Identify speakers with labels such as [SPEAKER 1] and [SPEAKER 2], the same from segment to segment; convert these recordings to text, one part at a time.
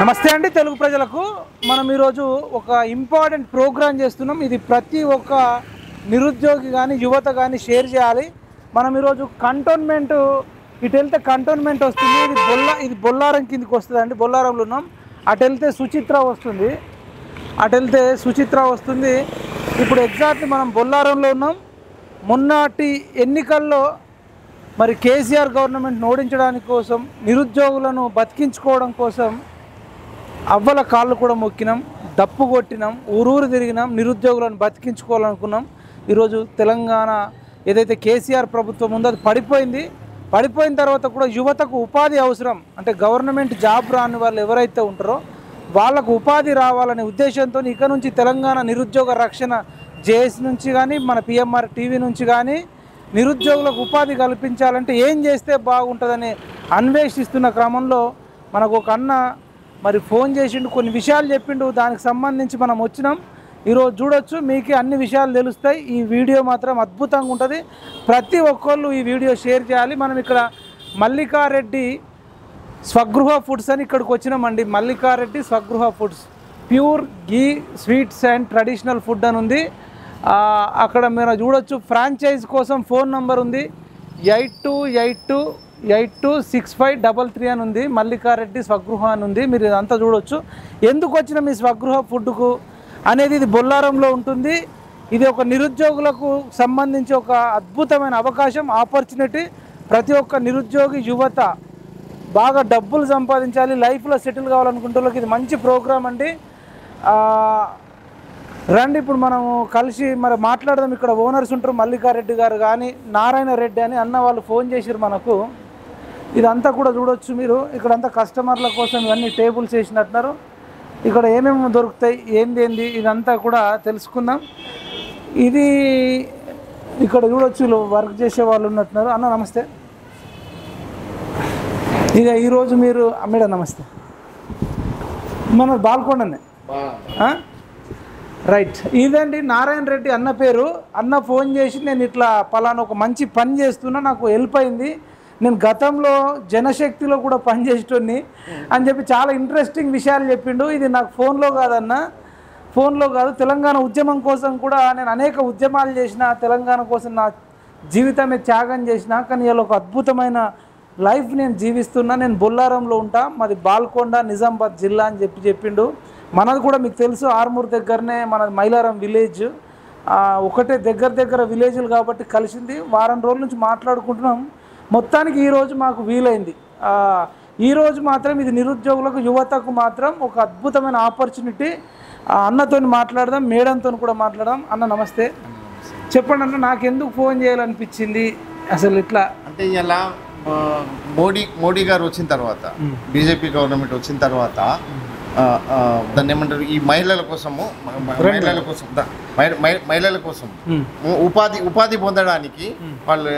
[SPEAKER 1] నమస్తే అండి తెలుగు ప్రజలకు. మనం ఈరోజు ఒక ఇంపార్టెంట్ ప్రోగ్రామ్ చేస్తున్నాం. ఇది ప్రతి ఒక్క నిరుద్యోగి కానీ యువత కానీ షేర్ చేయాలి. మనం ఈరోజు కంటోన్మెంట్ ఇటు వెళ్తే కంటోన్మెంట్ వస్తుంది. ఇది బొల్లారం కిందికి వస్తుంది అండి. బొల్లారంలో ఉన్నాం. అటు వెళ్తే సుచిత్ర వస్తుంది. ఇప్పుడు ఎగ్జాక్ట్లీ మనం బొల్లారంలో ఉన్నాం. మొన్నటి ఎన్నికల్లో మరి కేసీఆర్ గవర్నమెంట్ ఓడించడానికి కోసం, నిరుద్యోగులను బతికించుకోవడం కోసం అవ్వల కాళ్ళు కూడా మొక్కినాం, దప్పు కొట్టినాం, ఊరూరు తిరిగినాం, నిరుద్యోగులను బతికించుకోవాలనుకున్నాం. ఈరోజు తెలంగాణ ఏదైతే కేసీఆర్ ప్రభుత్వం ఉందో అది పడిపోయిన తర్వాత కూడా యువతకు ఉపాధి అవసరం. అంటే గవర్నమెంట్ జాబ్ రాని వాళ్ళు ఎవరైతే ఉంటారో వాళ్ళకు ఉపాధి రావాలనే ఉద్దేశంతో ఇక నుంచి తెలంగాణ నిరుద్యోగ రక్షణ జేఏసీ నుంచి కానీ మన పిఎంఆర్ టీవీ నుంచి కానీ నిరుద్యోగులకు ఉపాధి కల్పించాలంటే ఏం చేస్తే బాగుంటుందని అన్వేషిస్తున్న క్రమంలో మనకు ఒక అన్న మరి ఫోన్ చేసిండు, కొన్ని విషయాలు చెప్పిండు. దానికి సంబంధించి మనం వచ్చినాం. ఈరోజు చూడొచ్చు, మీకు అన్ని విషయాలు తెలుస్తాయి. ఈ వీడియో మాత్రం అద్భుతంగా ఉంటుంది. ప్రతి ఒక్కళ్ళు ఈ వీడియో షేర్ చేయాలి. మనం ఇక్కడ మల్లికారెడ్డి స్వగృహ ఫుడ్స్ అని ఇక్కడికి వచ్చినామండి. Mallika Reddy Swagruha foods, pure ghee sweets and traditional food అని ఉంది. అక్కడ మీరు చూడొచ్చు. ఫ్రాంచైజ్ కోసం ఫోన్ నంబర్ ఉంది 8282826533 అని ఉంది. మల్లికారెడ్డి స్వగృహ అని ఉంది. మీరు ఇదంతా చూడొచ్చు. ఎందుకు వచ్చిన మీ స్వగృహ ఫుడ్కు అనేది ఇది బొల్లారంలో ఉంటుంది. ఇది ఒక నిరుద్యోగులకు సంబంధించి ఒక అద్భుతమైన అవకాశం, ఆపర్చునిటీ. ప్రతి ఒక్క నిరుద్యోగి యువత బాగా డబ్బులు సంపాదించాలి, లైఫ్లో సెటిల్ కావాలనుకుంటే వాళ్ళకి ఇది మంచి ప్రోగ్రామ్ అండి. రండి ఇప్పుడు మనము కలిసి మరి మాట్లాడదాం. ఇక్కడ ఓనర్స్ ఉంటారు, మల్లికారెడ్డి గారు కానీ నారాయణ రెడ్డి అని అన్న వాళ్ళు ఫోన్ చేసిరు మనకు. ఇదంతా కూడా చూడొచ్చు మీరు. ఇక్కడంతా కస్టమర్ల కోసం ఇవన్నీ టేబుల్స్ వేసినట్టున్నారు. ఇక్కడ ఏమేమి దొరుకుతాయి, ఏంది ఇదంతా కూడా తెలుసుకుందాం. ఇది ఇక్కడ చూడొచ్చు, వర్క్ చేసే వాళ్ళు ఉన్నట్టున్నారు. అన్న నమస్తే. ఇక ఈరోజు మీరు మేడం నమస్తే. మన బాల్కొండనే రైట్. ఇదండి నారాయణ రెడ్డి అన్న పేరు. అన్న ఫోన్ చేసి నేను ఇట్లా పలానా ఒక మంచి పని చేస్తున్నా, నాకు హెల్ప్ అయింది, నేను గతంలో జనశక్తిలో కూడా పనిచేసేటోని అని చెప్పి చాలా ఇంట్రెస్టింగ్ విషయాలు చెప్పిండు. ఇది నాకు ఫోన్లో కాదు, తెలంగాణ ఉద్యమం కోసం కూడా నేను అనేక ఉద్యమాలు చేసిన, తెలంగాణ కోసం నా జీవితమే త్యాగం చేసిన. కానీ ఇలా ఒక అద్భుతమైన లైఫ్ నేను జీవిస్తున్నా. నేను బొల్లారంలో ఉంటా, మాది బాల్కొండ నిజామాబాద్ జిల్లా అని చెప్పిండు. మనది కూడా మీకు తెలుసు, ఆర్మూర్ దగ్గరనే మన మైలారం విలేజ్. ఒకటే దగ్గర విలేజ్లు కాబట్టి కలిసింది. వారం రోజుల నుంచి మాట్లాడుకుంటున్నాం. మొత్తానికి ఈరోజు మాకు వీలైంది. ఈరోజు మాత్రం ఇది నిరుద్యోగులకు, యువతకు మాత్రం ఒక అద్భుతమైన ఆపర్చునిటీ. అన్నతో మాట్లాడదాం, మేడంతో కూడా మాట్లాడదాం. అన్న నమస్తే. చెప్పండి అన్న, నాకెందుకు ఫోన్ చేయాలనిపించింది అసలు ఇట్లా
[SPEAKER 2] అంటే ఇలా మోడీ గారు వచ్చిన తర్వాత, బీజేపీ గవర్నమెంట్ వచ్చిన తర్వాత దాన్ని ఏమంటారు, ఈ మహిళల కోసం ఉపాధి పొందడానికి వాళ్ళు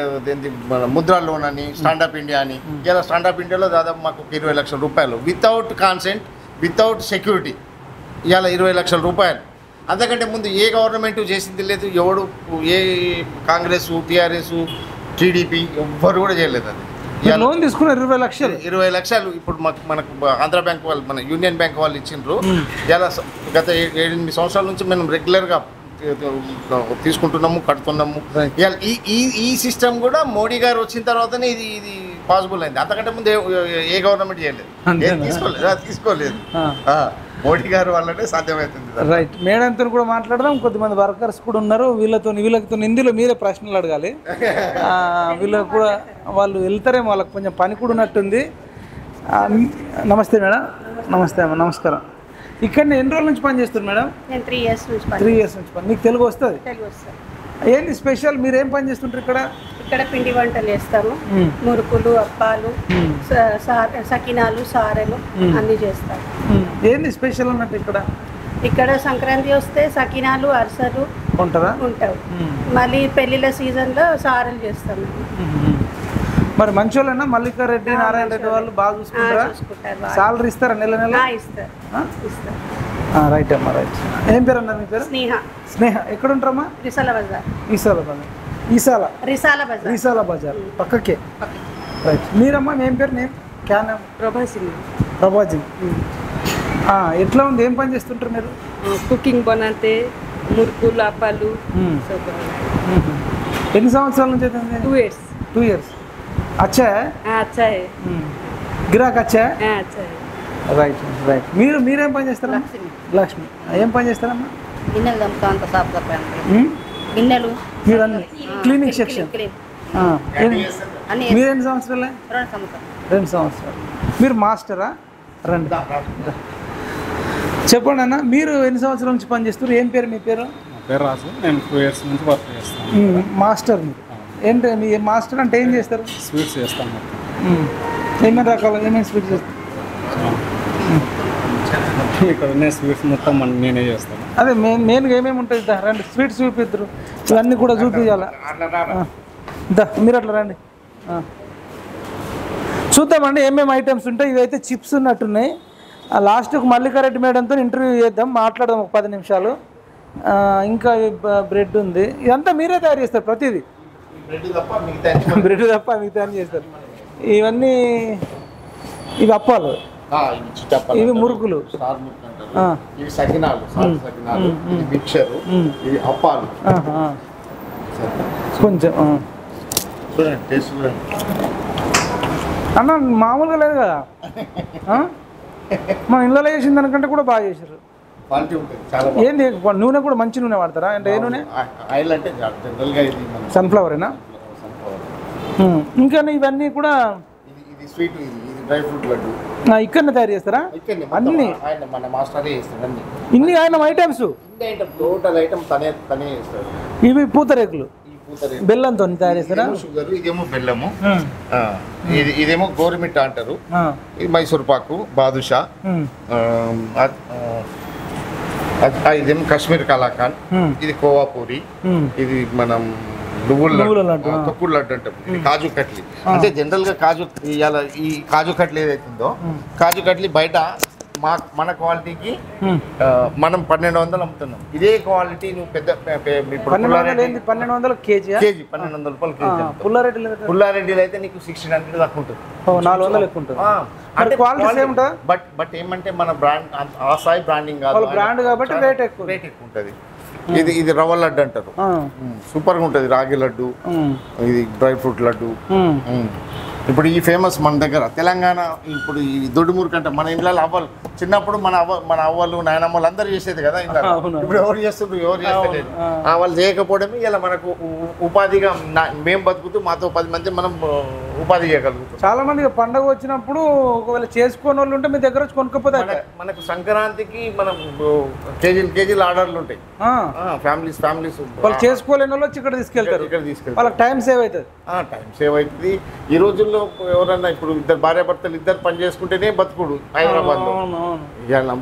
[SPEAKER 2] ముద్రా లోన్ అని, స్టాండప్ ఇండియా అని, ఇలా స్టాండప్ ఇండియాలో దాదాపు మాకు 20 లక్షల రూపాయలు వితౌట్ కాన్సెంట్, వితౌట్ సెక్యూరిటీ, ఇవాళ 20 లక్షల రూపాయలు. అంతకంటే ముందు ఏ గవర్నమెంట్ చేసింది లేదు. ఎవడు ఏ కాంగ్రెస్, టీఆర్ఎస్, టీడీపీ ఎవ్వరు కూడా చేయలేదు. అది
[SPEAKER 1] లోన్ తీసుకున్నారు 20
[SPEAKER 2] లక్షలు. ఇప్పుడు మనకు ఆంధ్ర బ్యాంక్ వాళ్ళు, మన యూనియన్ బ్యాంక్ వాళ్ళు ఇచ్చిండ్రు. ఇలా గత 7-8 సంవత్సరాల నుంచి మేము రెగ్యులర్గా తీసుకుంటున్నాము, కడుతున్నాము. ఈ సిస్టమ్ కూడా మోడీ గారు వచ్చిన తర్వాతనే ఇది పాసిబుల్ అయింది. అంతకంటే ముందు ఏ గవర్నమెంట్ చేయలేదు, తీసుకోలేదు. మోడీ గారు వల్లనే సాధ్యమవుతుంది.
[SPEAKER 1] రైట్. మేడంతో కూడా మాట్లాడదాం. కొద్దిమంది వర్కర్స్ కూడా ఉన్నారు. వీళ్ళతో ఇందులో మీరే ప్రశ్నలు అడగాలి. వీళ్ళకు కూడా వాళ్ళు వెళ్తారేమో, వాళ్ళకి కొంచెం పని కూడా ఉన్నట్టుంది. నమస్తే మేడం. నమస్తే అమ్మ, నమస్కారం. ఇక్కడ ఎన్ని రోజుల నుంచి పని చేస్తారు మేడం?
[SPEAKER 3] 3 years నుంచి
[SPEAKER 1] పని. మీకు తెలుగు వస్తుంది? ఏంటి స్పెషల్, మీరు ఏం పని చేస్తుంటారు ఇక్కడ?
[SPEAKER 3] ఇక్కడ పిండి వంటలు చేస్తాము. మురుకులు, అప్పాలు, సకినాలు, సారెలు అన్ని చేస్తాము.
[SPEAKER 1] ఏంటి స్పెషల్ అన్నట్టు
[SPEAKER 3] ఇక్కడ సంక్రాంతి వస్తే సకినాలు, అరిసెలు ఉంటాయి. మళ్ళీ పెళ్లిళ్ళ సీజన్లో సారెలు చేస్తాము.
[SPEAKER 1] మరి మంచోళ్ళన్నా మల్లికారెడ్డి, నారాయణ రెడ్డి వాళ్ళు బాగా చూసుకుంటారా? సాలరీ ఇస్తారా? నెల
[SPEAKER 3] ఇస్తారు.
[SPEAKER 1] రైట్ అమ్మా, రైట్. ఏం పేరు అన్నారు మీ పేరు? స్నేహ. ఎక్కడ ఉంటారమ్మా? రిసాల బజార్ పక్కకే. రైట్. మీరమ్మా ఏం పేరు? నేమ్ క్యా నామ్?
[SPEAKER 3] ప్రభాసింగ్.
[SPEAKER 1] ప్రభాజీ. ఎట్లా ఉంది? ఏం పని చేస్తుంటారు మీరు?
[SPEAKER 4] కుకింగ్ बनाते మురుకులు అప్పాలు.
[SPEAKER 1] ఎన్ని సంవత్సరాల నుంచి అవుతుంది?
[SPEAKER 4] 2 years.
[SPEAKER 1] 2 years. अच्छा है?
[SPEAKER 4] अच्छा है.
[SPEAKER 1] గిరాక్ अच्छा है?
[SPEAKER 4] अच्छा है.
[SPEAKER 1] Right right. మీరేం పని చేస్తారమ్మా? లక్ష్మి ఏం పని చేస్తారమ్మా?
[SPEAKER 5] గిన్నెలు దమ్ముతా అంత సాఫ్ సఫాయి గిన్నెలు
[SPEAKER 1] మీరు అన్ని క్లీనింగ్ సెక్షన్.
[SPEAKER 5] అన్ని
[SPEAKER 1] మీరెన్ని సంవత్సరాలే?
[SPEAKER 5] 2 సంవత్సరాలు.
[SPEAKER 1] 2 సంవత్సరాలు. మీరు మాస్టరా? రండి చెప్పండి అన్న, మీరు ఎన్ని సంవత్సరాల నుంచి పని చేస్తారు? ఏం పేరు మీ పేరు?
[SPEAKER 6] పేరు రాజు. నేను 2 years నుంచి వర్క్ చేస్తాను.
[SPEAKER 1] మాస్టర్ మీరు ఏంటి? మీ మాస్టర్ అంటే ఏం చేస్తారు?
[SPEAKER 6] స్వీట్స్ చేస్తాను మొత్తం.
[SPEAKER 1] ఏమేమి రకాల ఏమేమి స్వీట్స్ చేస్తారు?
[SPEAKER 6] ఇక్కడ ఉన్న స్వీట్స్ మొత్తం నేనే చేస్తాను.
[SPEAKER 1] అదే మెయిన్గా ఏమేమి ఉంటుంది? రండి స్వీట్స్ చూపిద్దరు, ఇవన్నీ కూడా చూపించాలా? మీరు అట్లా రండి చూద్దామండి ఏమేమి ఐటమ్స్ ఉంటాయి. ఇవైతే చిప్స్ ఉన్నట్టున్నాయి. లాస్ట్కు మల్లికారెడ్డి మేడంతో ఇంటర్వ్యూ చేద్దాం, మాట్లాడదాం ఒక 10 నిమిషాలు. ఇంకా బ్రెడ్ ఉంది. ఇదంతా మీరే తయారు చేస్తారు ప్రతిదీ? బ్రెడ్ తప్ప మిగతా అన్ని చేస్తారు. ఇవన్నీ ఇవి అప్పాలు, ఇవి మురుకులు,
[SPEAKER 2] ఇవి సకినాలు, ఇది మిక్చరు, ఇది అప్పాలు.
[SPEAKER 1] కొంచెం
[SPEAKER 2] చూడండి టేస్ట్ చూడండి
[SPEAKER 1] అన్న, మామూలుగా లేదు కదా. మన ఇళ్ళలో చేసిన దానికంటే కూడా బాగా చేశారు.
[SPEAKER 2] క్వాలిటీ ఉంటుంది చాలా.
[SPEAKER 1] ఏంది నూనె కూడా మంచి నూనె వాడతారా? అంటే ఏ నూనె?
[SPEAKER 2] ఆయిల్ అంటే జనరల్గా ఇది
[SPEAKER 1] సన్ఫ్లవరేనా? ఇంకా ఇవన్నీ కూడా
[SPEAKER 2] ఇది స్వీట్, ఇది డ్రై ఫ్రూట్ లడ్డు
[SPEAKER 1] ఇక్కడనే తయారు చేస్తారా? అన్ని
[SPEAKER 2] మన మాస్టరే చేస్తాడు అన్ని.
[SPEAKER 1] ఇన్ని ఐటమ్ ఐటమ్స్,
[SPEAKER 2] టోటల్ ఐటమ్ తనే చేస్తాడు.
[SPEAKER 1] ఇవి పూతరేకులు బెల్లంతో తయారు చేస్తారా?
[SPEAKER 2] షుగర్, ఇదేమో బెల్లము, ఇదేమో గోరుమిట్ట అంటారు, ఇది మైసూర్ పాకు, బాదుషా, ఇదేమో కాశ్మీర్ కలాకాన్, ఇది కోవా పూరి, ఇది మనం తొక్కుడు లడ్డు అంటాం, ఇది కాజు కట్లీ. అంటే జనరల్ గా ఈ కాజు కట్లీ ఏదైతుందో, కాజు కట్లీ బయట మన క్వాలిటీకి మనం 1200 అమ్ముతున్నాం. ఇదే క్వాలిటీ నువ్వు పెద్ద
[SPEAKER 1] 1200 కేజీ,
[SPEAKER 2] 1200 రూపాయలు కేజీ. పుల్లారెడ్డిలో అయితే నీకు 1600 దాకా ఉంటుంది.
[SPEAKER 1] 400 ఎక్కువ ఉంటుంది. అంటే క్వాలిటీ ఏముంటుంది?
[SPEAKER 2] బట్ ఏమంటే మన బ్రాండ్ ఆ స్థాయి బ్రాండింగ్ కాదు,
[SPEAKER 1] బ్రాండ్ కాబట్టి రేట్ ఎక్కువ
[SPEAKER 2] ఉంటుంది. ఇది రవ్వ లడ్డు అంటారు, సూపర్గా ఉంటుంది. రాగి లడ్డు, ఇది డ్రై ఫ్రూట్ లడ్డు. ఇప్పుడు ఈ ఫేమస్ మన దగ్గర తెలంగాణ. ఇప్పుడు ఈ దొడ్డుమురుకు అంటే మన ఇంట్లో అవ్వలు చిన్నప్పుడు మన అవ్వలు నాయనమ్మలు అందరూ చేసేది కదా. ఇప్పుడు ఎవరు చేస్తున్నారు? ఎవరు చేస్తలేదు. వాళ్ళు చేయకపోవడమే ఇలా మనకు ఉపాధిగా మేము బతుకుతూ మాతో 10 మంది మనం ఉపాధి చేయగలుగుతాం.
[SPEAKER 1] చాలా మంది పండుగ వచ్చినప్పుడు ఒకవేళ చేసుకునే వాళ్ళు ఉంటే మీ దగ్గర వచ్చి కొనుక్కపోతే
[SPEAKER 2] మనకు సంక్రాంతికి మనం కేజీలు ఆర్డర్లు ఉంటాయి. ఫ్యామిలీస్
[SPEAKER 1] వాళ్ళు చేసుకోలేని వాళ్ళు వచ్చి ఇక్కడ తీసుకెళ్తారు. వాళ్ళకి టైం సేవ్ అవుతుంది.
[SPEAKER 2] టైం సేవ్ అవుతుంది. ఈ రోజుల్లో ఎవరన్నా ఇప్పుడు ఇద్దరు భార్యాభర్తలు ఇద్దరు పని చేసుకుంటేనే బతుకుడు హైదరాబాద్ లో.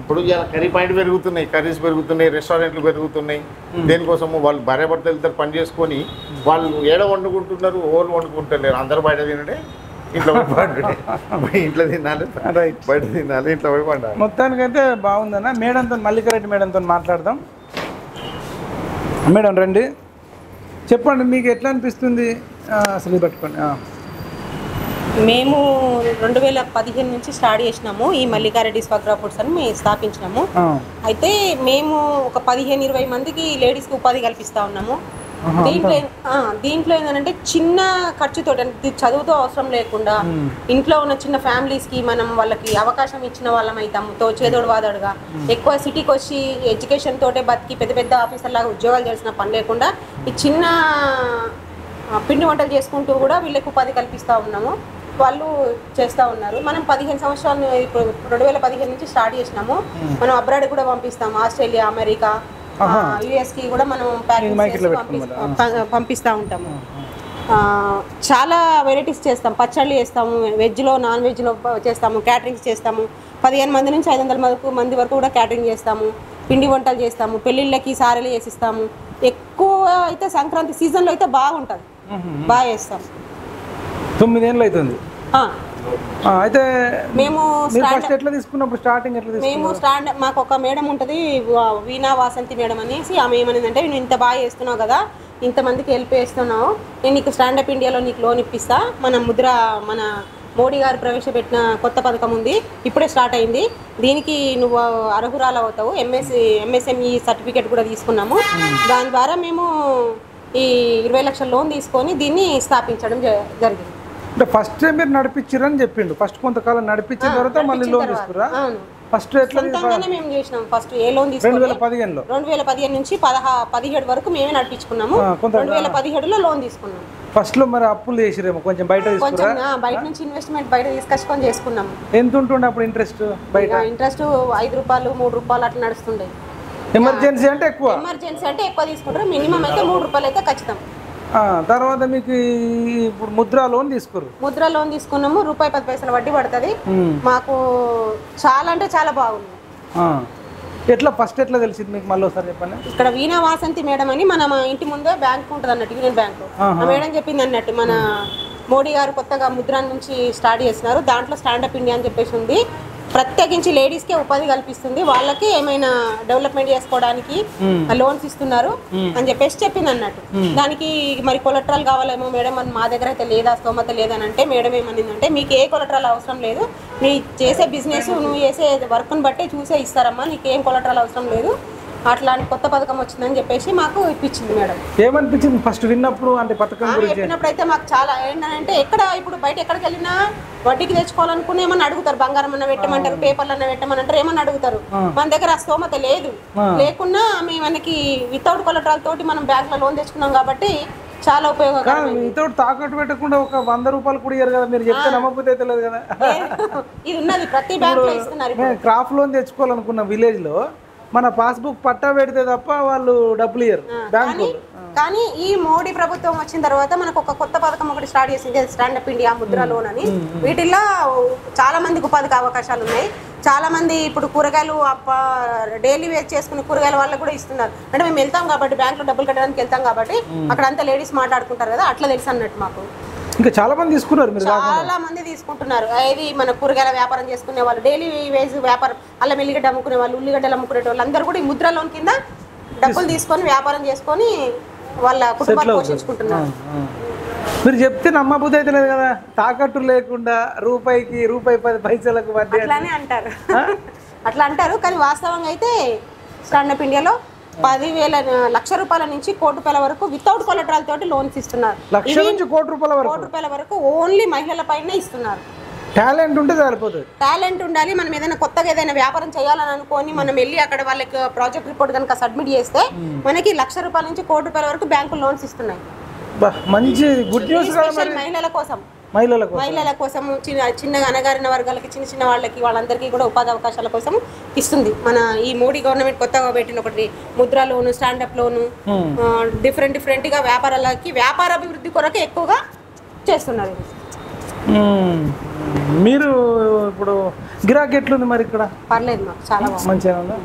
[SPEAKER 2] ఇప్పుడు కర్రీ పాయింట్ పెరుగుతున్నాయి, కర్రీస్ పెరుగుతున్నాయి, రెస్టారెంట్లు పెరుగుతున్నాయి. దేనికోసము వాళ్ళు భార్యాభర్తలు ఇద్దరు పని చేసుకొని వాళ్ళు ఏడ వండుకుంటున్నారు, ఓళ్ళు వండుకుంటలేరు. అందరు బయట తినడే, ఇంట్లో ఇంట్లో తినాలి, బయట తినాలి, ఇంట్లో పోయి పండాలి.
[SPEAKER 1] మొత్తానికైతే బాగుందన్న. మేడంతో మల్లికారెడ్డి మేడంతో మాట్లాడదాం. మేడం రండి, చెప్పండి మీకు ఎట్లా అనిపిస్తుంది అసలు పట్టుకోండి.
[SPEAKER 7] మేము 2015 నుంచి స్టార్ట్ చేసినాము ఈ మల్లికారెడ్డి స్వగ్రా ఫుడ్స్ అని మేము స్థాపించినాము. అయితే మేము ఒక 15-20 మందికి లేడీస్కి ఉపాధి కల్పిస్తూ ఉన్నాము. దీంట్లో ఏంటంటే చిన్న ఖర్చుతో, చదువుతో అవసరం లేకుండా ఇంట్లో ఉన్న చిన్న ఫ్యామిలీస్కి మనం వాళ్ళకి అవకాశం ఇచ్చిన వాళ్ళం అవుతాము. చేదోడు వాదోడుగా ఎక్కువ సిటీకి వచ్చి ఎడ్యుకేషన్ తోటే బతికి పెద్ద పెద్ద ఆఫీసర్ లాగా ఉద్యోగాలు చేసిన పని లేకుండా ఈ చిన్న పిండి వంటలు చేసుకుంటూ కూడా వీళ్ళకి ఉపాధి కల్పిస్తూ ఉన్నాము. వాళ్ళు చేస్తూ ఉన్నారు. మనం 15 సంవత్సరాలు ఇప్పుడు 2015 నుంచి స్టార్ట్ చేసినాము. మనం అబ్రాడ్ కూడా పంపిస్తాము, ఆస్ట్రేలియా, అమెరికా, యుఎస్కి కూడా మనం పంపిస్తూ ఉంటాము. చాలా వెరైటీస్ చేస్తాం. పచ్చళ్ళు చేస్తాము, వెజ్లో నాన్ వెజ్లో చేస్తాము, క్యాటరింగ్స్ చేస్తాము. 15 మంది నుంచి 500 మంది వరకు కూడా క్యాటరింగ్ చేస్తాము. పిండి వంటలు చేస్తాము, పెళ్ళిళ్ళకి సారెలు చేసిస్తాము. ఎక్కువ అయితే సంక్రాంతి సీజన్లో అయితే బాగుంటుంది, బాగా చేస్తాం.
[SPEAKER 1] 9 ఏళ్ళు అవుతుంది. అయితే మేము ఎట్లా తీసుకున్నప్పుడు స్టార్టింగ్ ఎట్లా
[SPEAKER 7] మేము మాకు ఒక మేడం ఉంటుంది, వీణా వాసంతి మేడం అనేసి. ఆమె ఏమనిందంటే, నువ్వు ఇంత బాగా చేస్తున్నావు కదా, ఇంతమందికి హెల్ప్ చేస్తున్నావు, నేను నీకు స్టాండప్ ఇండియాలో నీకు లోన్ ఇప్పిస్తా, మన మోడీ గారు ప్రవేశపెట్టిన కొత్త పథకం ఉంది, ఇప్పుడే స్టార్ట్ అయింది. దీనికి నువ్వు అర్హురాలు అవుతావు. ఎంఎస్ఎంఈ సర్టిఫికేట్ కూడా తీసుకున్నాము. దాని ద్వారా మేము ఈ 20 లక్షల లోన్ తీసుకొని దీన్ని స్థాపించడం జరిగింది.
[SPEAKER 1] అంటే ఫస్ట్ మీరు నడిపించారని చెప్పిండు. ఫస్ట్ కొంతకాలం నడిపించిన తర్వాత మళ్ళీ లోన్ తీసుకురా?
[SPEAKER 7] అవును,
[SPEAKER 1] ఫస్ట్ ఎట్లా
[SPEAKER 7] సొంతంగానే మేము చేసినాం. ఫస్ట్ ఏ లోన్ తీసుకున్నాం
[SPEAKER 1] 2015లో?
[SPEAKER 7] 2015 నుంచి 17 వరకు మేమే నడిపించుకున్నాము. 2017లో లోన్ తీసుకున్నాం.
[SPEAKER 1] ఫస్ట్ లో మరి అప్పులు చేసిరేమో, కొంచెం బయట
[SPEAKER 7] కొంచెం
[SPEAKER 1] తీసుకురా?
[SPEAKER 7] బయట నుంచి ఇన్వెస్ట్మెంట్ బయట తీసుకొచ్చుకొని చేసుకున్నాము.
[SPEAKER 1] ఎంత ఉంటుండే అప్పుడు ఇంట్రెస్ట్ బయట?
[SPEAKER 7] ఇంట్రెస్ట్ 5 రూపాయలు 3 రూపాయలు అట్లా నడుస్తుండే.
[SPEAKER 1] ఎమర్జెన్సీ అంటే ఎక్కువ?
[SPEAKER 7] ఎమర్జెన్సీ అంటే ఎక్కువ తీసుకుంటారు. మినిమం అయితే 3 రూపాయలు అయితే ఖచ్చితం.
[SPEAKER 1] తర్వాత మీకు ఇప్పుడు ముద్రా లోన్ తీసుకురు?
[SPEAKER 7] ముద్రా లోన్ తీసుకున్నాము. ₹10 వడ్డీ పడుతుంది. మాకు చాలా అంటే చాలా బాగుంది.
[SPEAKER 1] ఎట్లా ఫస్ట్ ఎట్లా తెలిసింది మీకు? మళ్ళీ ఒకసారి చెప్పండి.
[SPEAKER 7] ఇక్కడ వీణా వాసంతి మేడం అని మన ఇంటి ముందే బ్యాంక్ ఉంటుంది అన్నట్టు, యూనియన్ బ్యాంక్. ఆ మేడం చెప్పింది అన్నట్టు, మన మోడీ గారు కొత్తగా ముద్రా నుంచి స్టార్ట్ చేస్తున్నారు, దాంట్లో స్టాండప్ ఇండియా అని చెప్పేసి ఉంది. ప్రత్యేకించి లేడీస్కే ఉపాధి కల్పిస్తుంది, వాళ్ళకి ఏమైనా డెవలప్మెంట్ చేసుకోవడానికి లోన్స్ ఇస్తున్నారు అని చెప్పేసి చెప్పింది అన్నట్టు. దానికి మరి కొలెటరల్ కావాలేమో మేడం అని, మా దగ్గర అయితే లేదా, స్తోమత లేదని అంటే మేడం ఏమనిందంటే, మీకు ఏ కొలెటరల్ అవసరం లేదు, నీ చేసే బిజినెస్ నువ్వు చేసే వర్క్ని బట్టే చూసే ఇస్తారమ్మా, నీకేం కొలెటరల్ అవసరం లేదు, అట్లాంటి కొత్త పథకం వచ్చిందని చెప్పేసి మాకు ఇప్పించింది మేడం.
[SPEAKER 1] ఏమనిపించింది ఫస్ట్ విన్నప్పుడు? అంటే పథకం
[SPEAKER 7] చెప్పినప్పుడు అయితే మాకు చాలా ఏంటంటే, ఎక్కడ ఇప్పుడు బయట ఎక్కడికి వెళ్ళినా వడ్డీకి తెచ్చుకోవాలనుకుని ఏమన్నా అడుగుతారు, బంగారం అన్న పెట్టమంటారు, పేపర్లు అన్న పెట్టమంటారు, ఏమన్నా అడుగుతారు. మన దగ్గర ఆ స్తోమత లేదు. లేకున్నా మేము మనకి వితౌట్ కొలెటరల్ తోటి మనం బ్యాంక్ లో లోన్ తెచ్చుకున్నాం కాబట్టి చాలా ఉపయోగకరం.
[SPEAKER 1] వితౌట్ తాకట్టు పెట్టకుండా ఒక 100 రూపాయలు కూడా ఇయ్యారు కదా, మీరు చెప్తే నమ్మకపోతే తెలియదు కదా.
[SPEAKER 7] ఇది ఉన్నది ప్రతి బ్యాంక్ లో ఇస్తున్నారు.
[SPEAKER 1] క్రాఫ్ట్ లోన్ తెచ్చుకోవాలనుకున్న విలేజ్ లో మన పాస్బుక్ పట్టా పెడితే తప్ప వాళ్ళు డబ్బులు ఇయ్యరు బ్యాంకు.
[SPEAKER 7] కానీ ఈ మోడీ ప్రభుత్వం వచ్చిన తర్వాత మనకు ఒక కొత్త పథకం ఒకటి స్టార్ట్ చేసింది, స్టాండప్ ఇండియా ముద్రా లోన్ అని. వీటిల్లో చాలా మందికి ఉపాధికి అవకాశాలు ఉన్నాయి. చాలా మంది ఇప్పుడు కూరగాయలు డైలీ వేస్ట్ చేసుకునే కూరగాయల వాళ్ళకి కూడా ఇస్తున్నారు. అంటే మేము వెళ్తాం కాబట్టి, బ్యాంక్ లో డబ్బులు కట్టడానికి వెళ్తాం కాబట్టి అక్కడ అంతా లేడీస్ మాట్లాడుకుంటారు కదా, అట్లా తెలుసు అన్నట్టు మాకు.
[SPEAKER 1] ఇంకా చాలా మంది తీసుకున్నారు, మీరు
[SPEAKER 7] చాలా మంది తీసుకుంటున్నారు. ఇది మన కూరగాయల వ్యాపారం చేసుకునే వాళ్ళు, డైలీ వేజ్ వ్యాపారం, అల్లం ఎల్లిగడ్డ అమ్ముకునే వాళ్ళు, ఉల్లిగడ్డలు అమ్ముకునే వాళ్ళు అందరూ కూడా ఈ ముద్రా లోన్ కింద డబ్బులు తీసుకొని వ్యాపారం చేసుకొని వాళ్ళ కుటుంబాన్ని పోషించుకుంటున్నారు.
[SPEAKER 1] మీరు చెప్తే నమ్మబుద్ధి అయితే లేదు కదా, తాకట్టు లేకుండా రూపాయికి ₹10 వడ్డీ
[SPEAKER 7] అట్లానే అంటారు. అట్లా అంటారు, కానీ వాస్తవంగా అయితే స్టాండప్ ఇండియాలో 10,000 లక్ష రూపాయల నుంచి ₹1,00,00,000 వరకు వితౌట్ కొలెటరల్ తోటి లోన్స్ ఇస్తున్నారు.
[SPEAKER 1] లక్ష నుంచి ₹1,00,00,000
[SPEAKER 7] వరకు ఓన్లీ మహిళల పైన ఇస్తున్నారు.
[SPEAKER 1] టాలెంట్ ఉంటే సరిపోతుంది.
[SPEAKER 7] టాలెంట్ ఉండాలి. మనం ఏదైనా కొత్తగా ఏదైనా వ్యాపారం చేయాలని అనుకొని మనం వెళ్ళి అక్కడ వాళ్ళకి ప్రాజెక్ట్ రిపోర్ట్ కనుక సబ్మిట్ చేస్తే మనకి ₹1,00,000 నుంచి ₹1,00,00,000 వరకు బ్యాంకులు లోన్స్ ఇస్తున్నాయి.
[SPEAKER 1] మంచి గుడ్ న్యూస్ కదా.
[SPEAKER 7] మహిళల కోసం చిన్నగా అనగారిన వర్గాలకి, చిన్న చిన్న వాళ్ళకి, వాళ్ళందరికీ కూడా ఉపాధి అవకాశాల కోసం ఇస్తుంది. మన ఈ మోడీ గవర్నమెంట్ కొత్తగా పెట్టిన ఒకటి ముద్రా లోను, స్టాండప్ లోను, డిఫరెంట్ గా వ్యాపార అభివృద్ధి కొరకు ఎక్కువగా చేస్తున్నారు.
[SPEAKER 1] మీరు ఇప్పుడు గిరాకీ ఎట్లుంది మరి? ఇక్కడ
[SPEAKER 7] పర్లేదు, మాకు చాలా
[SPEAKER 1] మంచిగా ఉందా?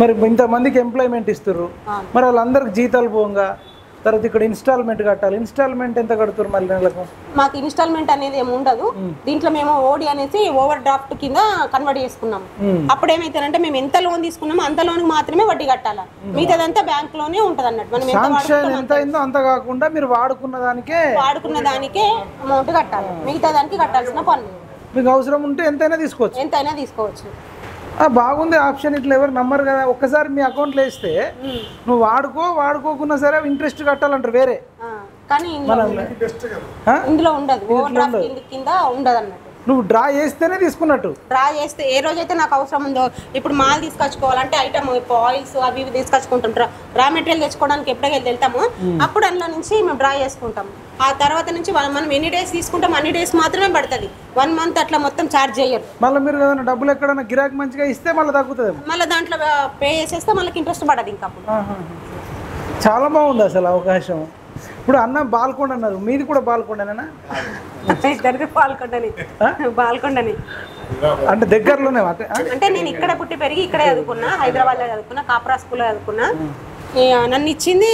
[SPEAKER 1] మరి ఇంతమందికి ఎంప్లాయ్మెంట్ ఇస్తారు, మరి వాళ్ళందరికి జీతాలు పోగా, తర్వాత ఇక్కడ ఇన్స్టాల్మెంట్ కట్టాలి. ఇన్స్టాల్మెంట్ ఎంత కడుతున్నారు మళ్ళీ నెలకు?
[SPEAKER 7] మాకు ఇన్స్టాల్మెంట్ అనేది ఏమి ఉండదు. దీంట్లో మేము ఓడి అనేసి ఓవర్ డ్రాఫ్ట్ కింద కన్వర్ట్ చేసుకున్నాము. అప్పుడు ఏమైతేనంటే, మేము ఎంత లోన్ తీసుకున్నామో అంత లోన్ మాత్రమే వడ్డీ కట్టాలి, మిగతాదంతా బ్యాంక్ లోనే ఉంటది అన్నట్టు. మనం
[SPEAKER 1] ఎంత అయిందో అంత కాకుండా మీరు వాడుకున్న దానికే
[SPEAKER 7] అమౌంట్ కట్టాలి, మిగతా దానికి కట్టాల్సిన పన్ను.
[SPEAKER 1] మీకు అవసరం ఉంటే ఎంతైనా తీసుకోవచ్చు. బాగుంది ఆప్షన్. ఇట్లా ఎవరు నమ్మరు కదా. ఒక్కసారి మీ అకౌంట్లో వేస్తే నువ్వు వాడుకోకున్నా సరే ఇంట్రెస్ట్ కట్టాలంటారు వేరే.
[SPEAKER 7] కానీ ఇందులో ఉండదు, ఓవర్ డ్రాఫ్ట్ కింద ఉండదు అన్నట్టు.
[SPEAKER 1] నువ్వు డ్రా చేస్తేనే తీసుకున్నట్టు.
[SPEAKER 7] డ్రా చేస్తే ఏ రోజైతే నాకు అవసరం ఉందో, ఇప్పుడు మాల్ తీసుకొచ్చుకోవాలంటే ఐటమ్ ఆయిల్స్ అవి ఇవి తీసుకొచ్చుకుంటాం, రా మెటీరియల్ తెచ్చుకోవడానికి ఎప్పుడైతే వెళ్తామో అప్పుడు అందులో నుంచి మేము డ్రా చేసుకుంటాం. ఆ తర్వాత నుంచి మనం ఎన్ని డేస్ తీసుకుంటాం అన్ని డేస్ మాత్రమే పడుతుంది. 1 మంత్ అట్లా మొత్తం ఛార్జ్ చేయరు.
[SPEAKER 1] మళ్ళీ మీరు ఏదైనా డబ్బులు ఎక్కడైనా గిరాకీ మంచిగా ఇస్తే మళ్ళీ తగ్గుతుంది,
[SPEAKER 7] మళ్ళీ దాంట్లో పే చేసేస్తే మళ్ళీ ఇంట్రెస్ట్ పడదు. ఇంకా
[SPEAKER 1] చాలా బాగుంది అసలు అవకాశం. ఇప్పుడు అన్న బాల్కొండ అన్నారు, మీది కూడా బాల్కొండనేనా?
[SPEAKER 7] ఇద్దరిది బాల్కొండని.
[SPEAKER 1] అంటే దగ్గరలోనే?
[SPEAKER 7] అంటే నేను ఇక్కడ పుట్టి పెరిగి ఇక్కడే చదువుకున్నా, హైదరాబాద్లో చదువుకున్నా, కాపరా స్కూల్లో చదువుకున్నా. నన్ను ఇచ్చింది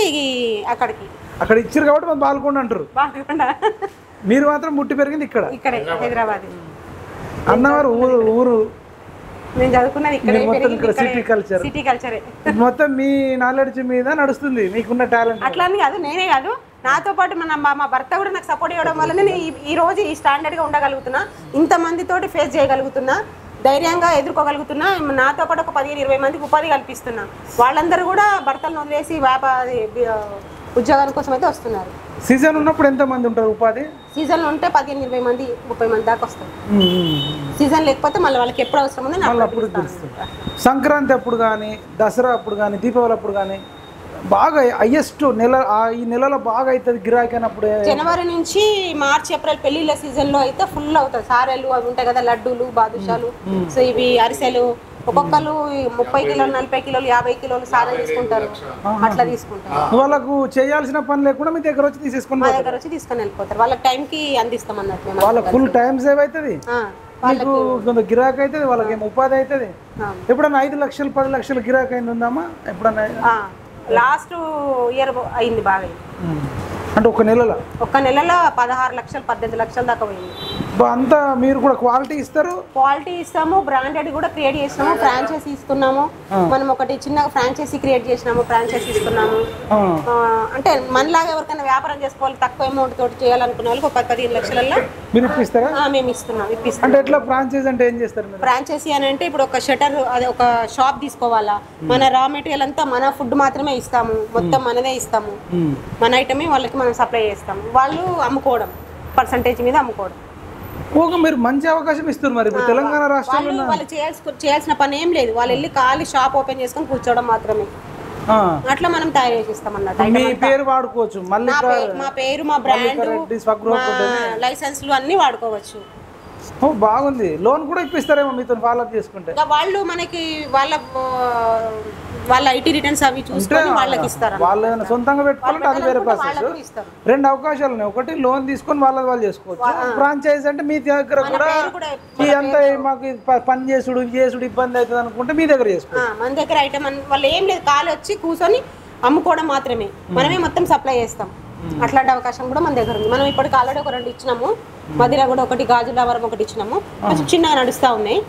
[SPEAKER 7] అక్కడికి,
[SPEAKER 1] అక్కడ ఇచ్చారు కాబట్టి మనం బాల్కొండ అంటారు. మీరు మాత్రం పుట్టి పెరిగింది ఇక్కడే
[SPEAKER 7] హైదరాబాద్.
[SPEAKER 1] అన్నవారు ఊరు
[SPEAKER 7] నేను చదువుకున్నది ఇక్కడ.
[SPEAKER 1] సిటీ కల్చరే మొత్తం మీ నాలెడ్జ్ మీద నడుస్తుంది, మీకున్న టాలెంట్.
[SPEAKER 7] అట్లా అని కాదు, నేనే కాదు, నాతో పాటు మా భర్త కూడా నాకు సపోర్ట్ ఇవ్వడం వల్ల నేను ఈ రోజు ఈ స్టాండర్డ్గా ఉండగలుగుతున్నా, ఇంతమందితోటి ఫేస్ చేయగలుగుతున్నా, ధైర్యంగా ఎదుర్కోగలుగుతున్నా. నాతో పాటు ఒక 15-20 మందికి ఉపాధి కల్పిస్తున్నా. వాళ్ళందరూ కూడా భర్తలను వదిలేసి ఉద్యోగాల కోసం అయితే వస్తున్నారు.
[SPEAKER 1] సీజన్ ఉన్నప్పుడు ఎంతమంది ఉంటారు ఉపాధి?
[SPEAKER 7] సీజన్లో ఉంటే 15-20 మంది 30 మంది దాకా వస్తారు. సీజన్ లేకపోతే మళ్ళీ వాళ్ళకి ఎప్పుడు అవసరం ఉంది
[SPEAKER 1] అప్పుడు సంక్రాంతి అప్పుడు కానీ, దసరా అప్పుడు కానీ, దీపావళి అప్పుడు కానీ బాగా హైయెస్ట్ నెల ఈ నెలలో బాగా అవుతుంది గిరాకీ అయినప్పుడు.
[SPEAKER 7] జనవరి నుంచి మార్చి ఏప్రిల్ పెళ్లిళ్ళ సీజన్లో అయితే ఫుల్ అవుతుంది. సారెలు అవి ఉంటాయి కదా, లడ్డూలు బాదుషాలు, సో ఇవి అరిసెలు. ఒక్కొక్కరు 30 కిలోలు 40 కిలోలు 50 కిలోలు సారెలు తీసుకుంటారు. అట్లా తీసుకుంటారు.
[SPEAKER 1] వాళ్ళకు చేయాల్సిన పని లేకుండా మీ దగ్గర వచ్చి తీసేసుకుని
[SPEAKER 7] మా దగ్గర వచ్చి తీసుకొని వెళ్ళిపోతారు. వాళ్ళకి టైంకి అందిస్తాం అన్నట్టు.
[SPEAKER 1] వాళ్ళకి ఫుల్ టైం సేవ్ అవుతుంది, మీకు కొంత గిరాకీ అవుతుంది, వాళ్ళకి ఏమో ఉపాధి అవుతుంది. ఎప్పుడన్నా 5 లక్షలు 10 లక్షలు గిరాకీ అయింది ఉందామా? ఎప్పుడన్నా
[SPEAKER 7] లాస్ట్ ఇయర్ అయింది బాగా.
[SPEAKER 1] అంటే ఒక నెలలో
[SPEAKER 7] 16 లక్షలు 18 లక్షల దాకా పోయింది.
[SPEAKER 1] అంతా మీరు కూడా క్వాలిటీ ఇస్తారు?
[SPEAKER 7] క్వాలిటీ ఇస్తాము, బ్రాండెడ్ కూడా క్రియేట్ చేసినాము, ఫ్రాంచైజీ ఇస్తున్నాము. మనం ఒకటి చిన్నగా ఫ్రాంచైజీ క్రియేట్ చేసినాము, ఫ్రాంచైజీ ఇస్తున్నాము. అంటే మనలాగా ఎవరికైనా వ్యాపారం చేసుకోవాలి, తక్కువ అమౌంట్ తోటి చేయాలనుకున్న వాళ్ళకి 10-15 లక్షలలో
[SPEAKER 1] మీరు ఇప్పిస్తారా?
[SPEAKER 7] మేము ఇస్తున్నాం.
[SPEAKER 1] అంటే ఎట్లా ఫ్రాంచైజీ అంటే ఏం చేస్తారు?
[SPEAKER 7] ఫ్రాంచైజీ అని అంటే ఇప్పుడు ఒక షటర్, అదే ఒక షాప్ తీసుకోవాలా, మన రా మెటీరియల్ అంతా మన ఫుడ్ మాత్రమే ఇస్తాము, మొత్తం మనదే ఇస్తాము, మన ఐటమే వాళ్ళకి మనం సప్లై చేస్తాము. వాళ్ళు అమ్ముకోవడం, పర్సంటేజ్ మీద అమ్ముకోవడం.
[SPEAKER 1] మీరు మంచి అవకాశం ఇస్తారు. మరి ఇప్పుడు తెలంగాణ రాష్ట్రంలో
[SPEAKER 7] వాళ్ళు చేయాల్సిన పని ఏం లేదు, వాళ్ళు వెళ్ళి ఖాళీ షాప్ ఓపెన్ చేసుకొని కూర్చోవడం మాత్రమే. అట్లా మనం తయారు చేసిస్తాం అన్నట్టు.
[SPEAKER 1] మీ పేరు వాడుకోవచ్చు,
[SPEAKER 7] మా పేరు, మా బ్రాండ్, లైసెన్స్లు అన్ని వాడుకోవచ్చు.
[SPEAKER 1] బాగుంది. లోన్ కూడా ఇప్పిస్తారేమో మీతో ఫాలోఅప్ చేసుకుంటే?
[SPEAKER 7] వాళ్ళు మనకి వాళ్ళ ఐటీ రిటర్న్స్ అవి చూసుకొని వాళ్ళకి ఇస్తారు.
[SPEAKER 1] వాళ్ళు సొంతంగా పెట్టుకోవాలంటే అది వేరే ప్రాసెస్. 2 అవకాశాలు ఉన్నాయి. ఒకటి లోన్ తీసుకొని వాళ్ళు చేసుకోవచ్చు. ఫ్రాంచైజ్ అంటే మీ దగ్గర కూడా అంతా మాకు పని చేసుడు ఇబ్బంది అవుతుంది అనుకుంటే మీ దగ్గర చేసుకోవచ్చు.
[SPEAKER 7] మన దగ్గర ఐటమ్ వాళ్ళు ఏం లేదు, ఖాళీ వచ్చి కూర్చొని అమ్ముకోవడం మాత్రమే, మనమే మొత్తం సప్లై చేస్తాం. అట్లాంటి అవకాశం కూడా మన దగ్గర ఉంది. మనం ఇప్పటికి ఆల్రెడీ ఒక 2 ఇచ్చినాము, మదిరా కూడా ఒకటి, గాజులావరం ఒకటి ఇచ్చినాము. కొంచెం చిన్నగా నడుస్తూ ఉన్నాయి.